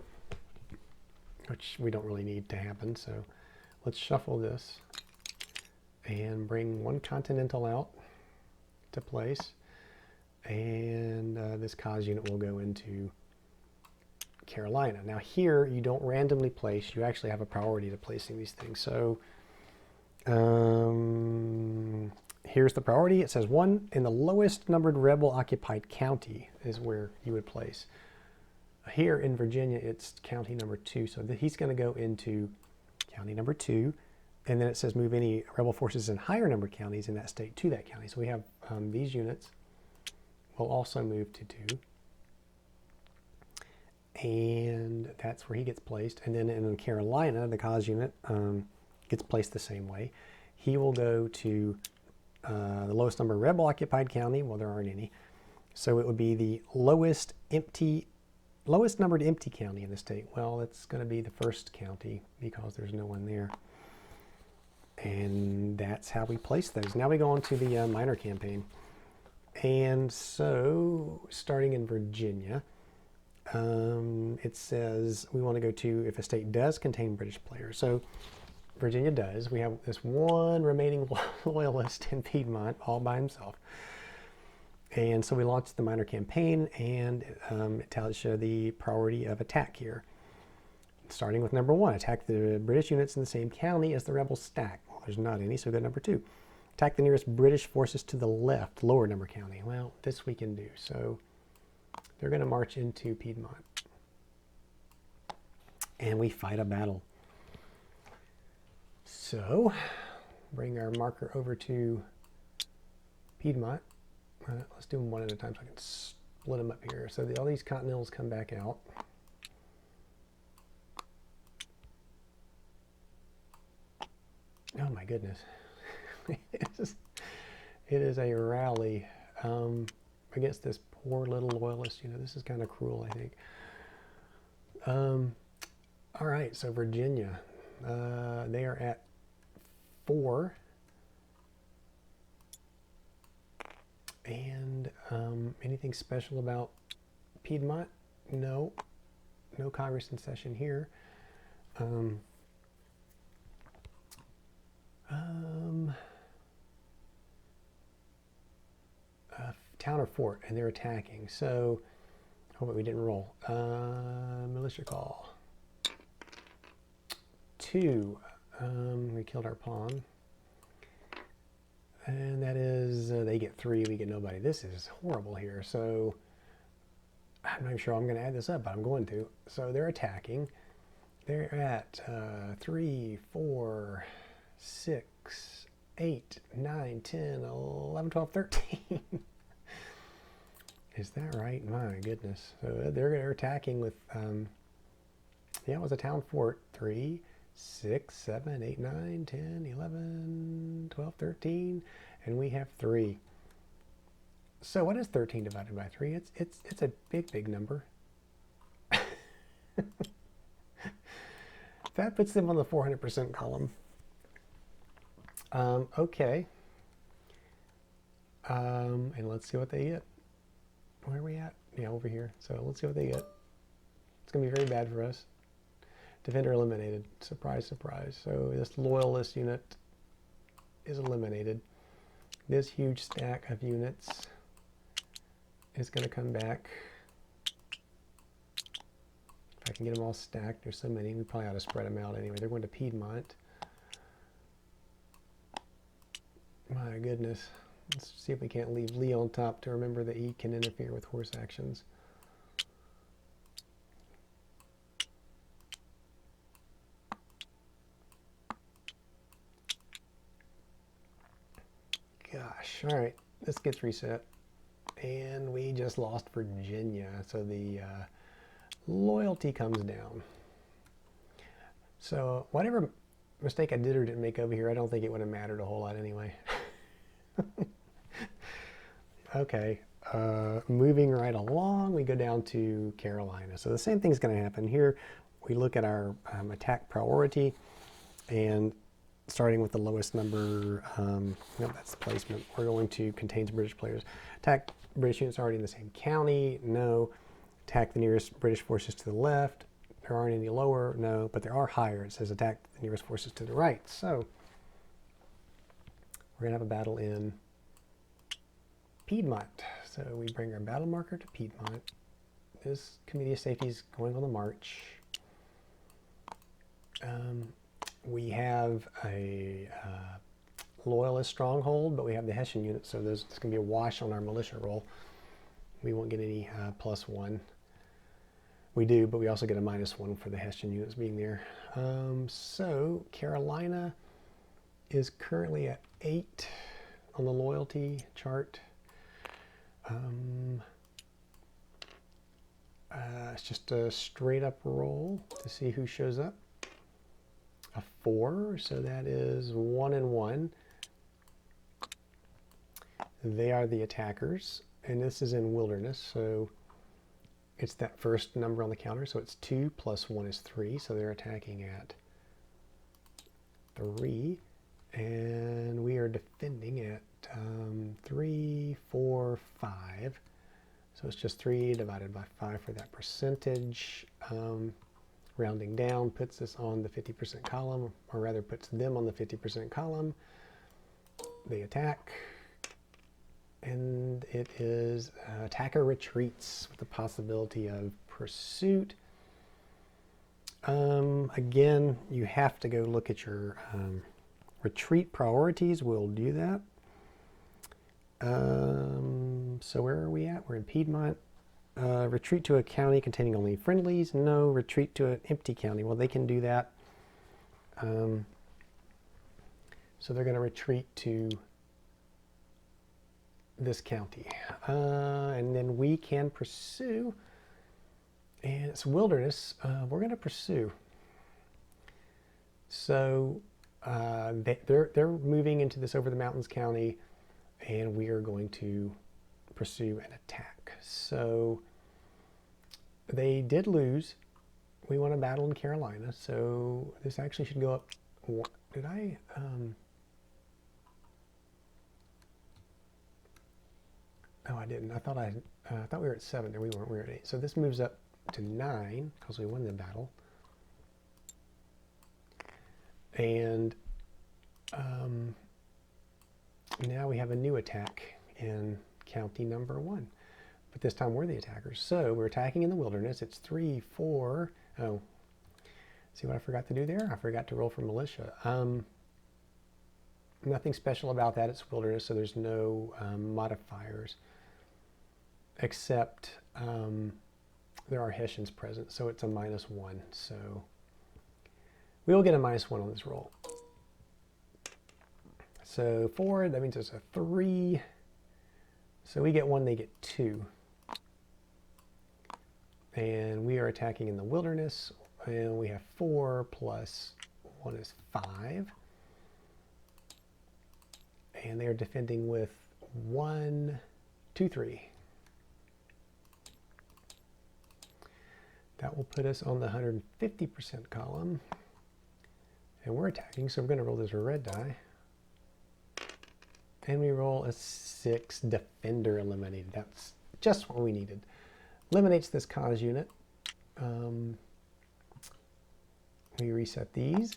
which we don't really need to happen. So let's shuffle this and bring 1 Continental out to place. And this cause unit will go into Carolina. Now here, you don't randomly place. You actually have a priority to placing these things. So here's the priority. It says 1 in the lowest numbered rebel occupied county is where you would place. Here in Virginia, it's county number 2. So he's going to go into county number 2. And then it says move any rebel forces in higher numbered counties in that state to that county. So we have these units will also move to 2. And that's where he gets placed. And then in Carolina, the cause unit gets placed the same way. He will go to the lowest number rebel occupied county. Well, there aren't any. So it would be the lowest numbered empty county in the state. Well, it's going to be the first county because there's no one there. And that's how we place those. Now we go on to the minor campaign. And so, starting in Virginia, it says we want to go to if a state does contain British players. So Virginia does. We have this 1 remaining loyalist in Piedmont all by himself. And so we launched the minor campaign, and it tells you the priority of attack here. Starting with number 1, attack the British units in the same county as the rebel stack. Well, there's not any, so go to number 2. Attack the nearest British forces to the left, lower number county. Well, this we can do. So they're going to march into Piedmont. And we fight a battle. So bring our marker over to Piedmont. Let's do them one at a time so I can split them up here. So all these Continentals come back out. Oh my goodness. It is a rally against this poor little loyalist. You know, this is kind of cruel, I think. All right, so Virginia, they are at 4. And anything special about Piedmont? No. No Congress in session here. Town or fort, and they're attacking. So, oh, but we didn't roll. Militia call. 2. We killed our pawn. And that is, they get 3, we get nobody. This is horrible here. So, I'm not even sure I'm going to add this up, but I'm going to. So, they're attacking. They're at 3, 4, 6, 8, 9, 10, 11, 12, 13. Is that right? My goodness. So they're attacking with, yeah, it was a town fort. 3, 6, 7, 8, 9, 10, 11, 12, 13, and we have 3. So what is 13 divided by 3? It's a big number. That puts them on the 400% column. Okay. And let's see what they get. Where are we at? Yeah, over here. So let's see what they get. It's going to be very bad for us. Defender eliminated. Surprise, surprise. So this loyalist unit is eliminated. This huge stack of units is going to come back. If I can get them all stacked, there's so many, we probably ought to spread them out anyway. They're going to Piedmont. My goodness. Let's see if we can't leave Lee on top to remember that he can interfere with horse actions. Gosh, all right, this gets reset. And we just lost Virginia, so the loyalty comes down. So whatever mistake I did or didn't make over here, I don't think it would have mattered a whole lot anyway. Okay, moving right along, we go down to Carolina. So the same thing's going to happen here. We look at our attack priority, and starting with the lowest number, no, that's the placement. We're going to contains British players. Attack British units already in the same county, no. Attack the nearest British forces to the left. There aren't any lower, no, but there are higher. It says attack the nearest forces to the right. So we're going to have a battle in Piedmont. So we bring our battle marker to Piedmont. This Committee of Safety is going on the march. We have a loyalist stronghold, but we have the Hessian unit, so there's going to be a wash on our militia roll. We won't get any +1. We do, but we also get a -1 for the Hessian units being there. So Carolina is currently at 8 on the loyalty chart. It's just a straight up roll to see who shows up. A 4, so that is 1 and 1. They are the attackers, and this is in wilderness, so it's that first number on the counter, so it's 2 plus 1 is 3, so they're attacking at 3, and we are defending at 3, 4, 5. So it's just 3 divided by 5 for that percentage. Rounding down puts us on the 50% column, or rather puts them on the 50% column. They attack, and it is attacker retreats with the possibility of pursuit. Again, you have to go look at your retreat priorities. We'll do that. So where are we at? We're in Piedmont. Retreat to a county containing only friendlies. No. Retreat to an empty county. Well, they can do that. So they're going to retreat to this county. And then we can pursue. And it's wilderness. We're going to pursue. So they're moving into this over the mountains county, and we are going to pursue and attack. So they did lose. We won a battle in Carolina, so this actually should go up. Did I? Oh, I didn't. I thought we were at 7. There we weren't. We were at 8. So this moves up to 9 because we won the battle. And now we have a new attack in county number 1. But this time we're the attackers. So we're attacking in the wilderness. It's 3, 4. Oh, see what I forgot to do there? I forgot to roll for militia. Nothing special about that. It's wilderness, so there's no modifiers. Except there are Hessians present, so it's a -1. So we will get a -1 on this roll. So 4, that means it's a 3. So we get 1, they get 2. And we are attacking in the wilderness, and we have 4 plus One is 5. And they're defending with 1, 2, 3. That will put us on the 150% column. And we're attacking, so we're going to roll this red die. And we roll a 6, defender eliminated. That's just what we needed. Eliminates this cause unit. We reset these.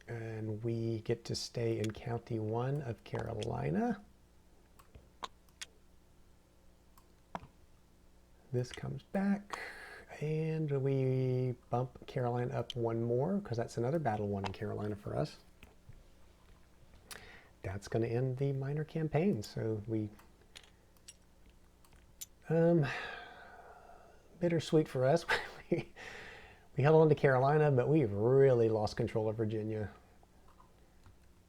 And we get to stay in County 1 of Carolina. This comes back. And we bump Carolina up 1 more, because that's another battle won in Carolina for us. That's going to end the minor campaign. So we, bittersweet for us. we held on to Carolina, but we've really lost control of Virginia.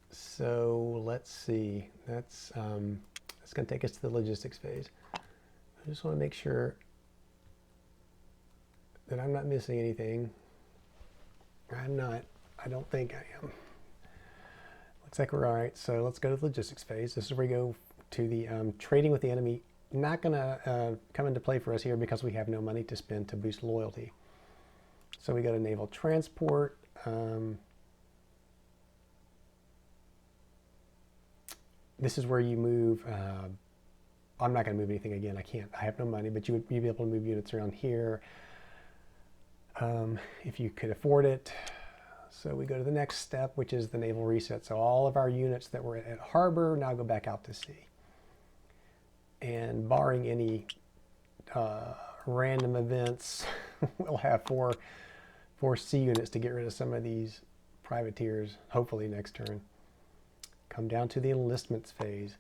So let's see. That's going to take us to the logistics phase. I just want to make sure that I'm not missing anything. I'm not. I don't think I am. Looks like we're all right. So let's go to the logistics phase. This is where we go to the trading with the enemy. Not going to come into play for us here because we have no money to spend to boost loyalty. So we go to naval transport. This is where you move. I'm not going to move anything again. I can't. I have no money, but you'd be able to move units around here. If you could afford it. So we go to the next step, which is the Naval Reset. So all of our units that were at harbor now go back out to sea. And barring any random events, we'll have four sea units to get rid of some of these privateers, hopefully next turn. Come down to the Enlistments Phase.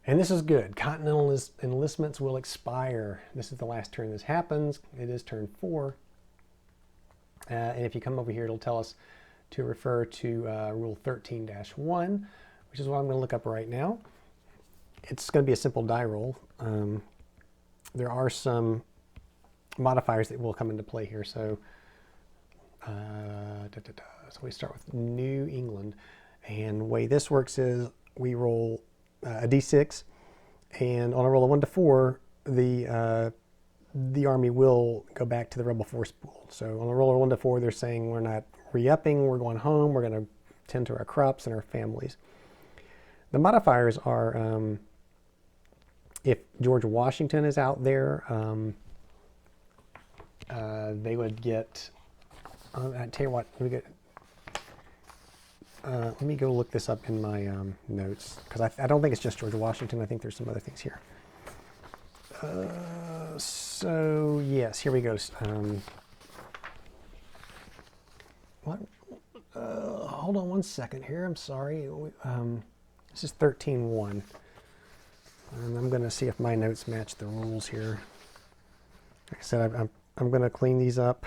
And this is good. Continental enlistments will expire. This is the last turn this happens. It is turn 4. And if you come over here, it'll tell us to refer to Rule 13-1, which is what I'm going to look up right now. It's going to be a simple die roll. There are some modifiers that will come into play here. So, so we start with New England. And the way this works is we roll a d6, and on a roll of 1 to 4, the Army will go back to the rebel force pool. So on a roll of 1 to 4, they're saying we're not re-upping, we're going home, we're going to tend to our crops and our families. The modifiers are if George Washington is out there, they would get, I tell you what, let me go look this up in my notes, because I don't think it's just George Washington. I think there's some other things here. So yes, here we go. What? Hold on one second here. I'm sorry. This is 13-1. And I'm going to see if my notes match the rules here. Like I said, I'm going to clean these up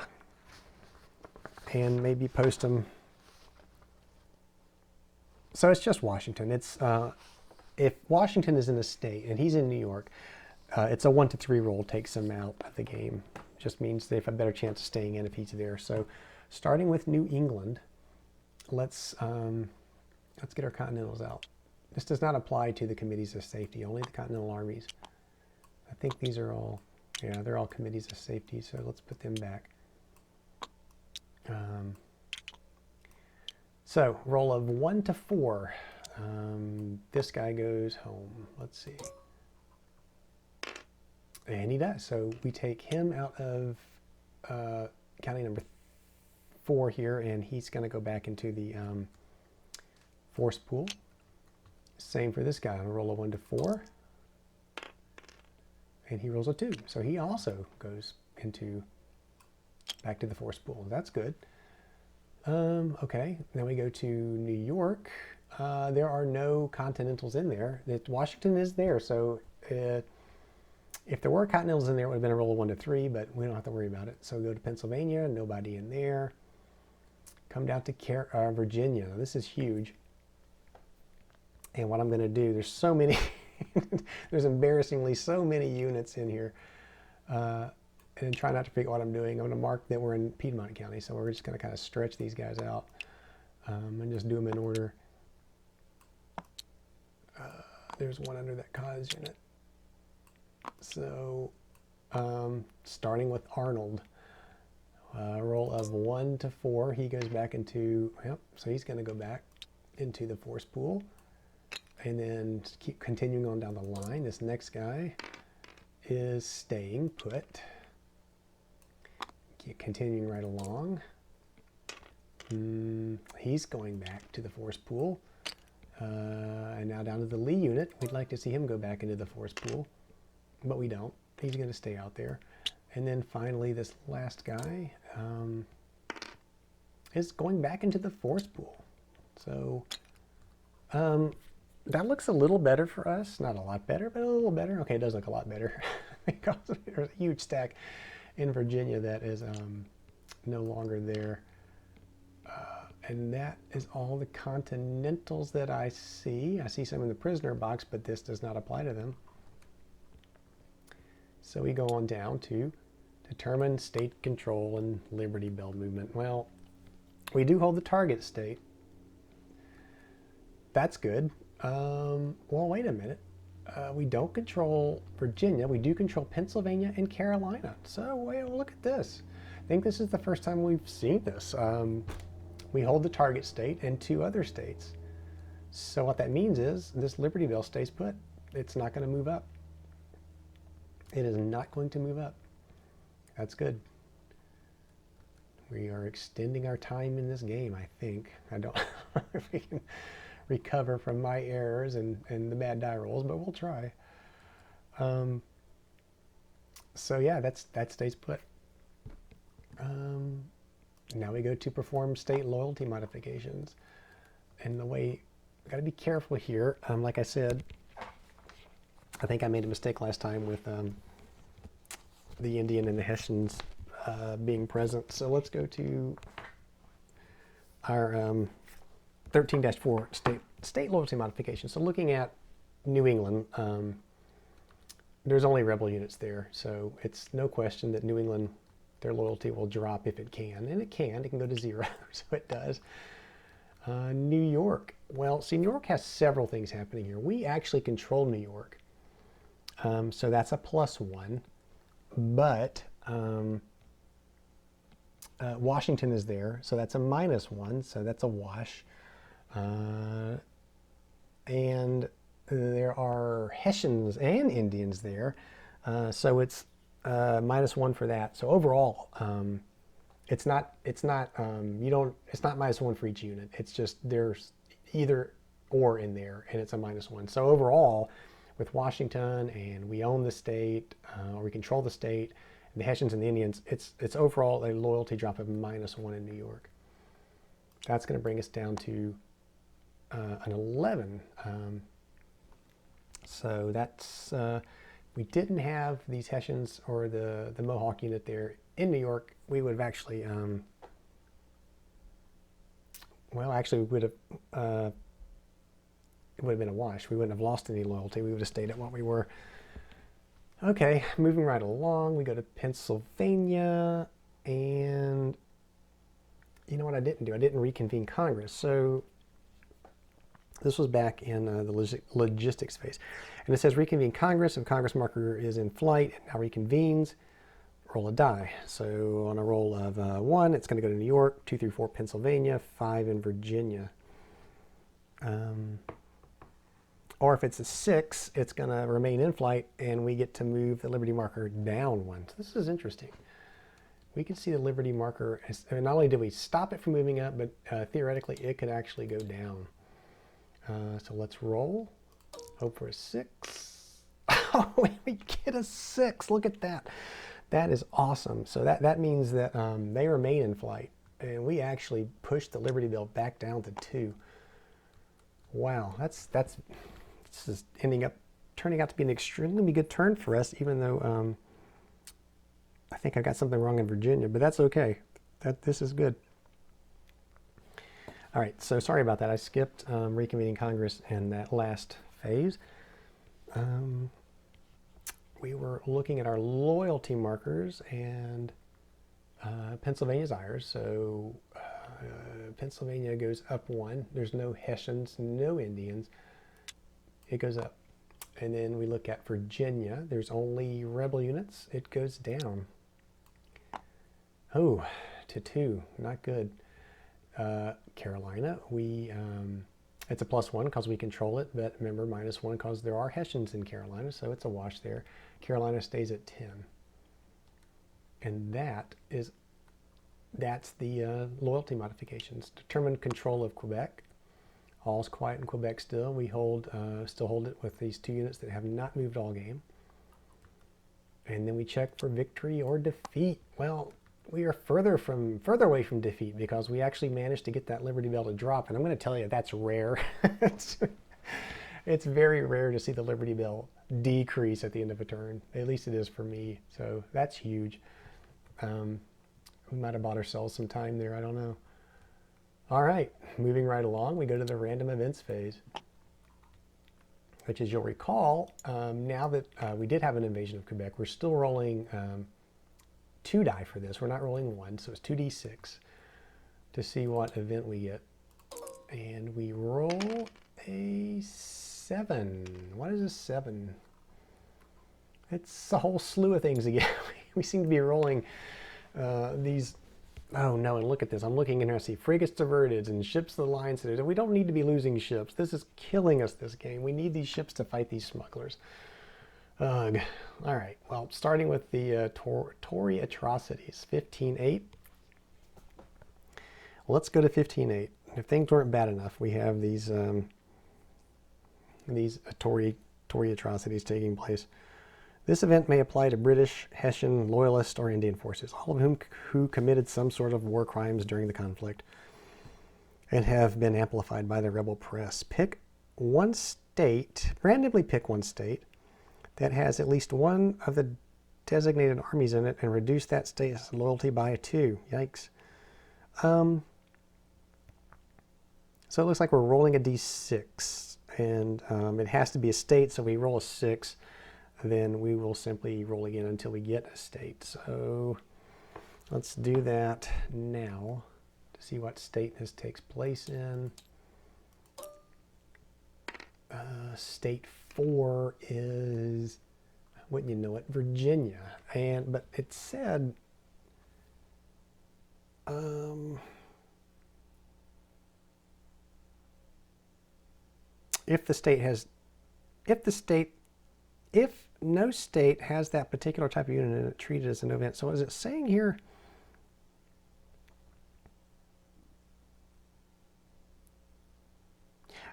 and maybe post them. So it's just Washington. It's if Washington is in a state and he's in New York, it's a 1 to 3 roll, takes him out of the game. Just means they have a better chance of staying in if he's there. So starting with New England, let's get our Continentals out. This does not apply to the committees of safety, only the Continental armies. I think these are all, yeah, they're all committees of safety, so let's put them back. So roll of 1 to 4. This guy goes home. Let's see. And he does. So we take him out of county number 4 here, and he's going to go back into the force pool. Same for this guy. I'll roll a 1 to 4. And he rolls a 2. So he also goes into back to the force pool. That's good. Okay, then we go to New York. There are no Continentals in there. Washington is there, so if there were Continentals in there, it would have been a roll of 1 to 3, but we don't have to worry about it. So go to Pennsylvania, nobody in there. Come down to Virginia. Now, this is huge. And what I'm going to do, there's so many, there's embarrassingly so many units in here. and try not to forget what I'm doing. I'm going to mark that we're in Piedmont County, so we're just going to kind of stretch these guys out and just do them in order. There's one under that cause unit. So starting with Arnold, roll of 1 to 4, he goes back into, yep, so he's going to go back into the force pool, and then keep continuing on down the line. This next guy is staying put. Keep continuing right along. He's going back to the force pool. And now down to the Lee unit. We'd like to see him go back into the force pool, but we don't. He's going to stay out there. And then finally, this last guy is going back into the force pool. So that looks a little better for us. Not a lot better, but a little better. Okay, it does look a lot better because there's a huge stack in Virginia that is no longer there. And that is all the Continentals that I see. I see some in the prisoner box, but this does not apply to them. So we go on down to determine state control and Liberty Bell movement. Well, we do hold the target state. That's good. Well, wait a minute. We don't control Virginia. We do control Pennsylvania and Carolina. So wait, look at this. I think this is the first time we've seen this. We hold the target state and 2 other states. So what that means is this Liberty Bell stays put. It's not going to move up. It is not going to move up. That's good. We are extending our time in this game, I think. I don't know if we can recover from my errors and the bad die rolls, but we'll try. So yeah, that stays put. Now we go to perform state loyalty modifications. And the way, got to be careful here. Like I said, I think I made a mistake last time with the Indian and the Hessians being present. So let's go to our 13-4 state loyalty modification. So looking at New England, there's only rebel units there. So it's no question that New England, their loyalty will drop if it can. And it can go to 0, so it does. New York. Well, see, New York has several things happening here. We actually control New York. So that's a +1. But Washington is there, so that's a -1, so that's a wash. And there are Hessians and Indians there, so it's -1 for that. So overall, it's not -1 for each unit. It's just there's either or in there, and it's a -1. So overall, with Washington and we own the state, or we control the state, and the Hessians and the Indians, it's overall a loyalty drop of -1 in New York. That's going to bring us down to an 11. So that's we didn't have these Hessians or the Mohawk unit there in New York, we would have actually, well, actually, we would have, it would have been a wash. We wouldn't have lost any loyalty. We would have stayed at what we were. Okay, moving right along, we go to Pennsylvania, and you know what I didn't do? I didn't reconvene Congress. So this was back in the logistics phase. And it says reconvene Congress if Congress marker is in flight and now reconvenes. Roll a die. So on a roll of 1, it's going to go to New York, 2 through 4 Pennsylvania, 5 in Virginia. Or if it's a 6, it's going to remain in flight and we get to move the Liberty marker down 1. So this is interesting. We can see the Liberty marker, and not only did we stop it from moving up, but theoretically it could actually go down. So let's roll. Hope for a 6. Oh, we get a 6. Look at that. That is awesome. So that means that they remain in flight, and we actually pushed the Liberty Bell back down to 2. Wow, this is turning out to be an extremely good turn for us, even though I think I got something wrong in Virginia, but that's okay. This is good. All right, so sorry about that. I skipped reconvening Congress in that last phase. we were looking at our loyalty markers, and Pennsylvania's ours. So Pennsylvania goes up 1. There's no Hessians, no Indians. It goes up. And then we look at Virginia. There's only rebel units. It goes down. Oh, to 2. Not good. Carolina, it's a +1 because we control it, but remember, -1 because there are Hessians in Carolina, so it's a wash there. Carolina stays at 10. And that's the loyalty modifications. Determine control of Quebec. All's quiet in Quebec still. We still hold it with these 2 units that have not moved all game. And then we check for victory or defeat. Well, we are further away from defeat because we actually managed to get that Liberty Bell to drop. And I'm going to tell you, that's rare. It's very rare to see the Liberty Bell decrease at the end of a turn. At least it is for me. So that's huge. We might have bought ourselves some time there. I don't know. All right, moving right along, we go to the random events phase, which, as you'll recall, now that we did have an invasion of Quebec, we're still rolling 2 die for this. We're not rolling 1, so it's 2d6 to see what event we get. And we roll a 7. What is a 7? It's a whole slew of things again. We seem to be rolling these. Oh no, and look at this. I'm looking in here, I see frigates diverted and ships of the line. So we don't need to be losing ships. This is killing us, this game. We need these ships to fight these smugglers. Ugh. All right, well, starting with the Tory atrocities, 15-8. Let's go to 15-8. If things weren't bad enough, we have these Tory atrocities taking place. This event may apply to British, Hessian, Loyalist, or Indian forces, all of who committed some sort of war crimes during the conflict and have been amplified by the rebel press. Pick one state, randomly pick one state that has at least one of the designated armies in it and reduce that state's loyalty by 2. Yikes. So it looks like we're rolling a d6, and it has to be a state, so we roll a 6. Then we will simply roll again until we get a state. So let's do that now to see what state this takes place in. State 4 is, wouldn't you know it, Virginia. But it said if no state has that particular type of unit and it treated as an event. So is it saying here?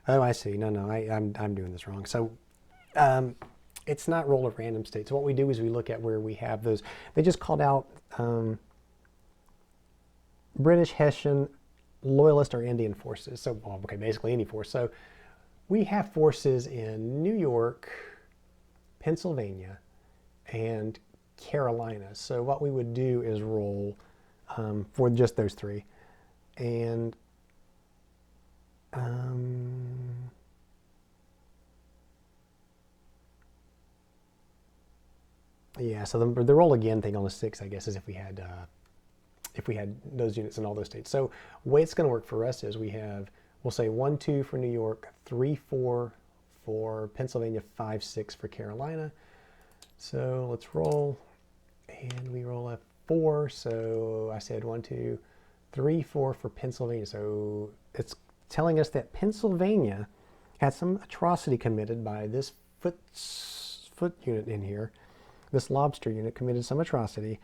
Oh, I see. No, I'm doing this wrong. So it's not roll of random states. So what we do is we look at where we have those. They just called out British, Hessian, Loyalist, or Indian forces. So, well, okay, basically any force. So we have forces in New York, Pennsylvania, and Carolina. So what we would do is roll for just those 3. And yeah, so the roll again thing on the 6, I guess, is if we had those units in all those states. So the way it's going to work for us is we'll say 1, 2 for New York, 3, 4 for Pennsylvania, 5, 6 for Carolina. So let's roll, and we roll a 4. So I said 1, 2, 3, 4 for Pennsylvania. So it's telling us that Pennsylvania had some atrocity committed by this foot unit in here. This lobster unit committed some atrocity,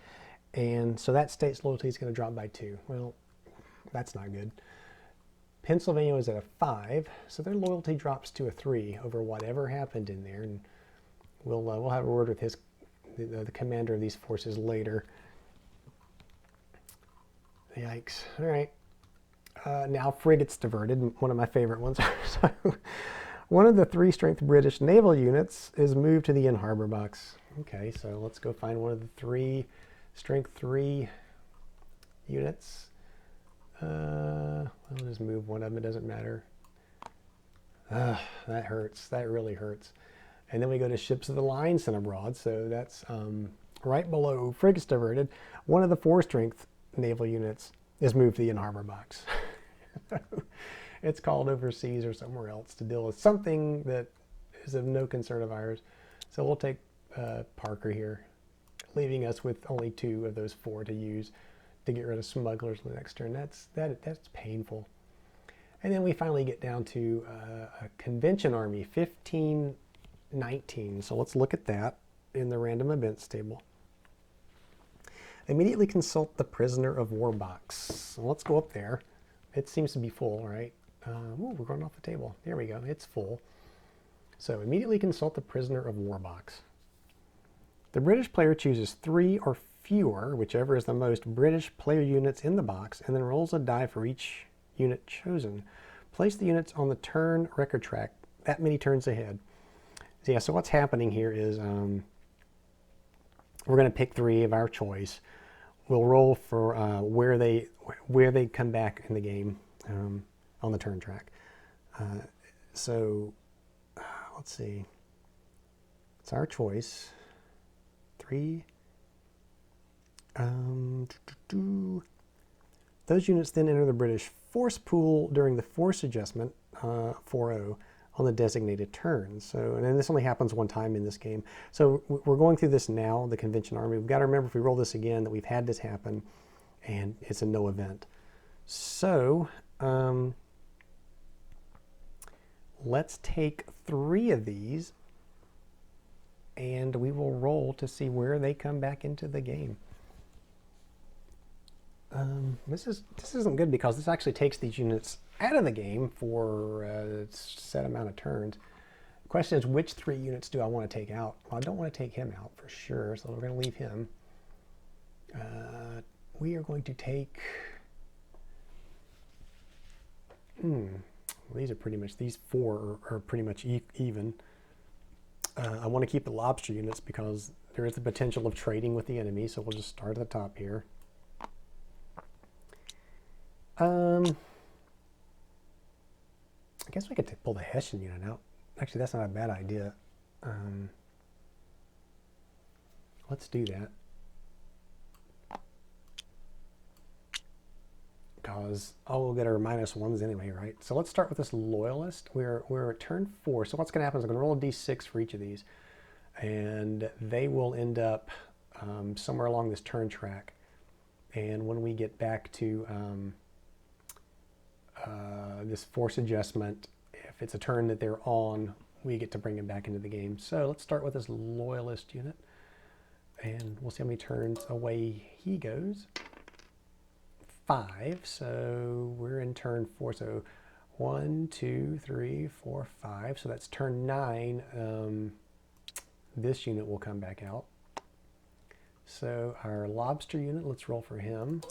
and so that state's loyalty is going to drop by 2. Well, that's not good. Pennsylvania was at a 5, so their loyalty drops to a 3 over whatever happened in there, and we'll have a word with the commander of these forces later. Yikes! All right, now frigates diverted, one of my favorite ones. So, one of the 3 strength British naval units is moved to the in harbor box. Okay, so let's go find one of the 3 strength 3 units. I'll just move one of them, it doesn't matter. That hurts. That really hurts. And then we go to ships of the line sent abroad. So that's right below frigates diverted. One of the 4-strength naval units is moved to the in-harbor box. It's called overseas or somewhere else to deal with something that is of no concern of ours. So we'll take Parker here, leaving us with only 2 of those 4 to use to get rid of smugglers in the next turn. That's painful. And then we finally get down to a convention army, 1519. So let's look at that in the random events table. Immediately consult the prisoner of war box. So let's go up there. It seems to be full, right? Ooh, we're going off the table. There we go. It's full. So immediately consult the prisoner of war box. The British player chooses 3 or fewer, whichever is the most British player units in the box, and then rolls a die for each unit chosen. Place the units on the turn record track that many turns ahead. So yeah, so what's happening here is we're going to pick 3 of our choice. We'll roll for where they come back in the game on the turn track. Let's see. It's our choice. 3. Those units then enter the British force pool during the force adjustment 4-0 on the designated turn. So, and then this only happens one time in this game. So we're going through this now, the convention army. We've got to remember if we roll this again that we've had this happen and it's a no event. So let's take 3 of these and we will roll to see where they come back into the game. This isn't good because this actually takes these units out of the game for a set amount of turns. The question is, which 3 units do I want to take out? Well, I don't want to take him out for sure, so we're going to leave him. We are going to take... these are pretty much, these 4 are pretty much even. I want to keep the lobster units because there is the potential of trading with the enemy, so we'll just start at the top here. I guess we could pull the Hessian unit out. Actually, that's not a bad idea. Let's do that. Because we'll get our -1s anyway, right? So let's start with this loyalist. We're at turn 4. So what's going to happen is I'm going to roll a d6 for each of these. And they will end up somewhere along this turn track. And when we get back to this force adjustment, if it's a turn that they're on, we get to bring them back into the game. So let's start with this loyalist unit. And we'll see how many turns away he goes. 5, so we're in turn 4. So 1, 2, 3, 4, 5. So that's turn 9. This unit will come back out. So our lobster unit, let's roll for him.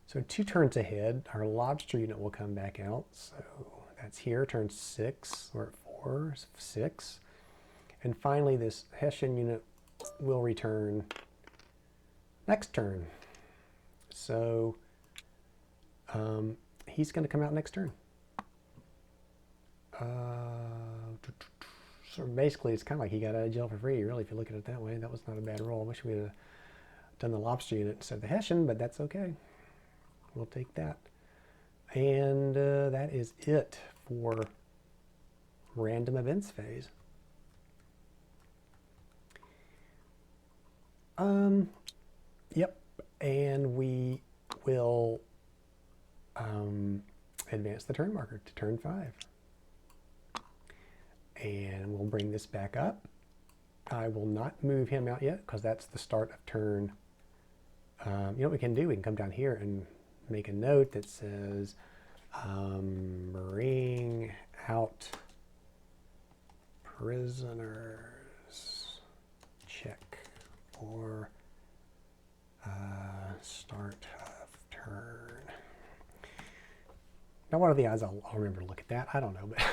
So 2 turns ahead, our lobster unit will come back out. So that's here, turn 6. We're at 4, 6. And finally, this Hessian unit will return next turn. So he's going to come out next turn. So basically, it's kind of like he got out of jail for free, really, if you look at it that way. That was not a bad roll. I wish we had done the lobster unit instead of the Hessian, but that's okay. We'll take that. And that is it for random events phase. Yep, and we will advance the turn marker to turn 5. And we'll bring this back up. I will not move him out yet because that's the start of turn. You know what we can do? We can come down here and make a note that says bring out prisoners, check, or start of turn. Now, what are the odds I'll remember to look at that? I don't know, but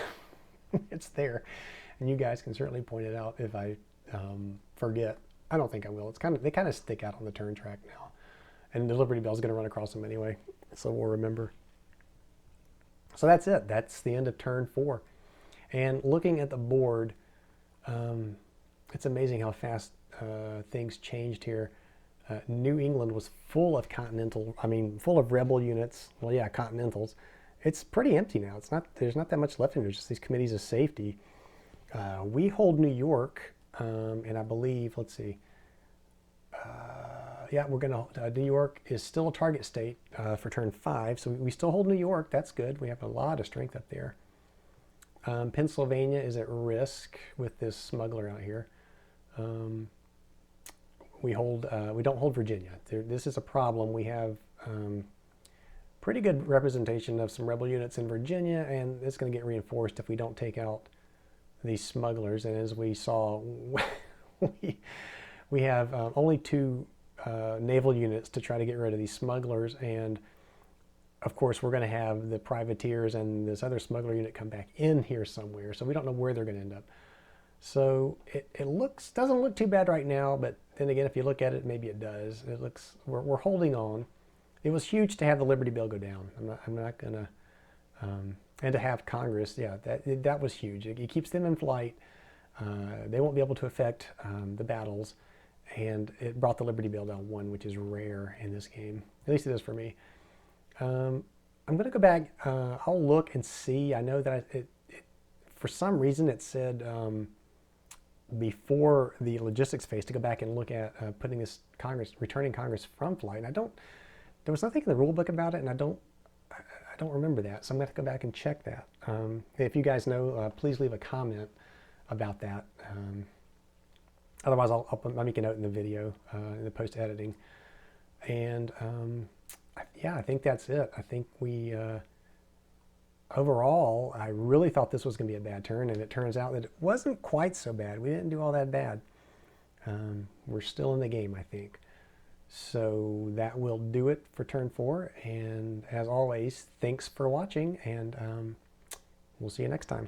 it's there, and you guys can certainly point it out if I forget. I don't think I will. It's they kind of stick out on the turn track now, and the Liberty Bell is going to run across them anyway, so we'll remember. So that's it. That's the end of turn 4. And looking at the board, it's amazing how fast things changed here. New England was full of Continental, full of rebel units. Well, yeah, Continentals. It's pretty empty now. There's not that much left in there, just these committees of safety. We hold New York, and I believe, let's see, yeah, we're going to, New York is still a target state for turn 5, so we still hold New York. That's good. We have a lot of strength up there. Pennsylvania is at risk with this smuggler out here. We don't hold Virginia. This is a problem. We have pretty good representation of some rebel units in Virginia, and it's going to get reinforced if we don't take out these smugglers. And as we saw, we have only 2 naval units to try to get rid of these smugglers, and of course we're going to have the privateers and this other smuggler unit come back in here somewhere, so we don't know where they're going to end up. So it doesn't look too bad right now, but then again, if you look at it, maybe it does. We're holding on. It was huge to have the Liberty Bell go down. I'm not gonna, and to have Congress, yeah, that was huge. It keeps them in flight. They won't be able to affect the battles, and it brought the Liberty Bell down 1, which is rare in this game. At least it is for me. I'm gonna go back. I'll look and see. I know that for some reason it said before the logistics phase to go back and look at putting this returning Congress from flight. And there was nothing in the rule book about it, and I don't remember that, so I'm going to have to go back and check that. If you guys know, please leave a comment about that. Otherwise, I'll make a note in the video, in the post-editing. And yeah, I think that's it. I think overall, I really thought this was going to be a bad turn, and it turns out that it wasn't quite so bad. We didn't do all that bad. We're still in the game, I think. So that will do it for turn 4. And as always, thanks for watching, and we'll see you next time.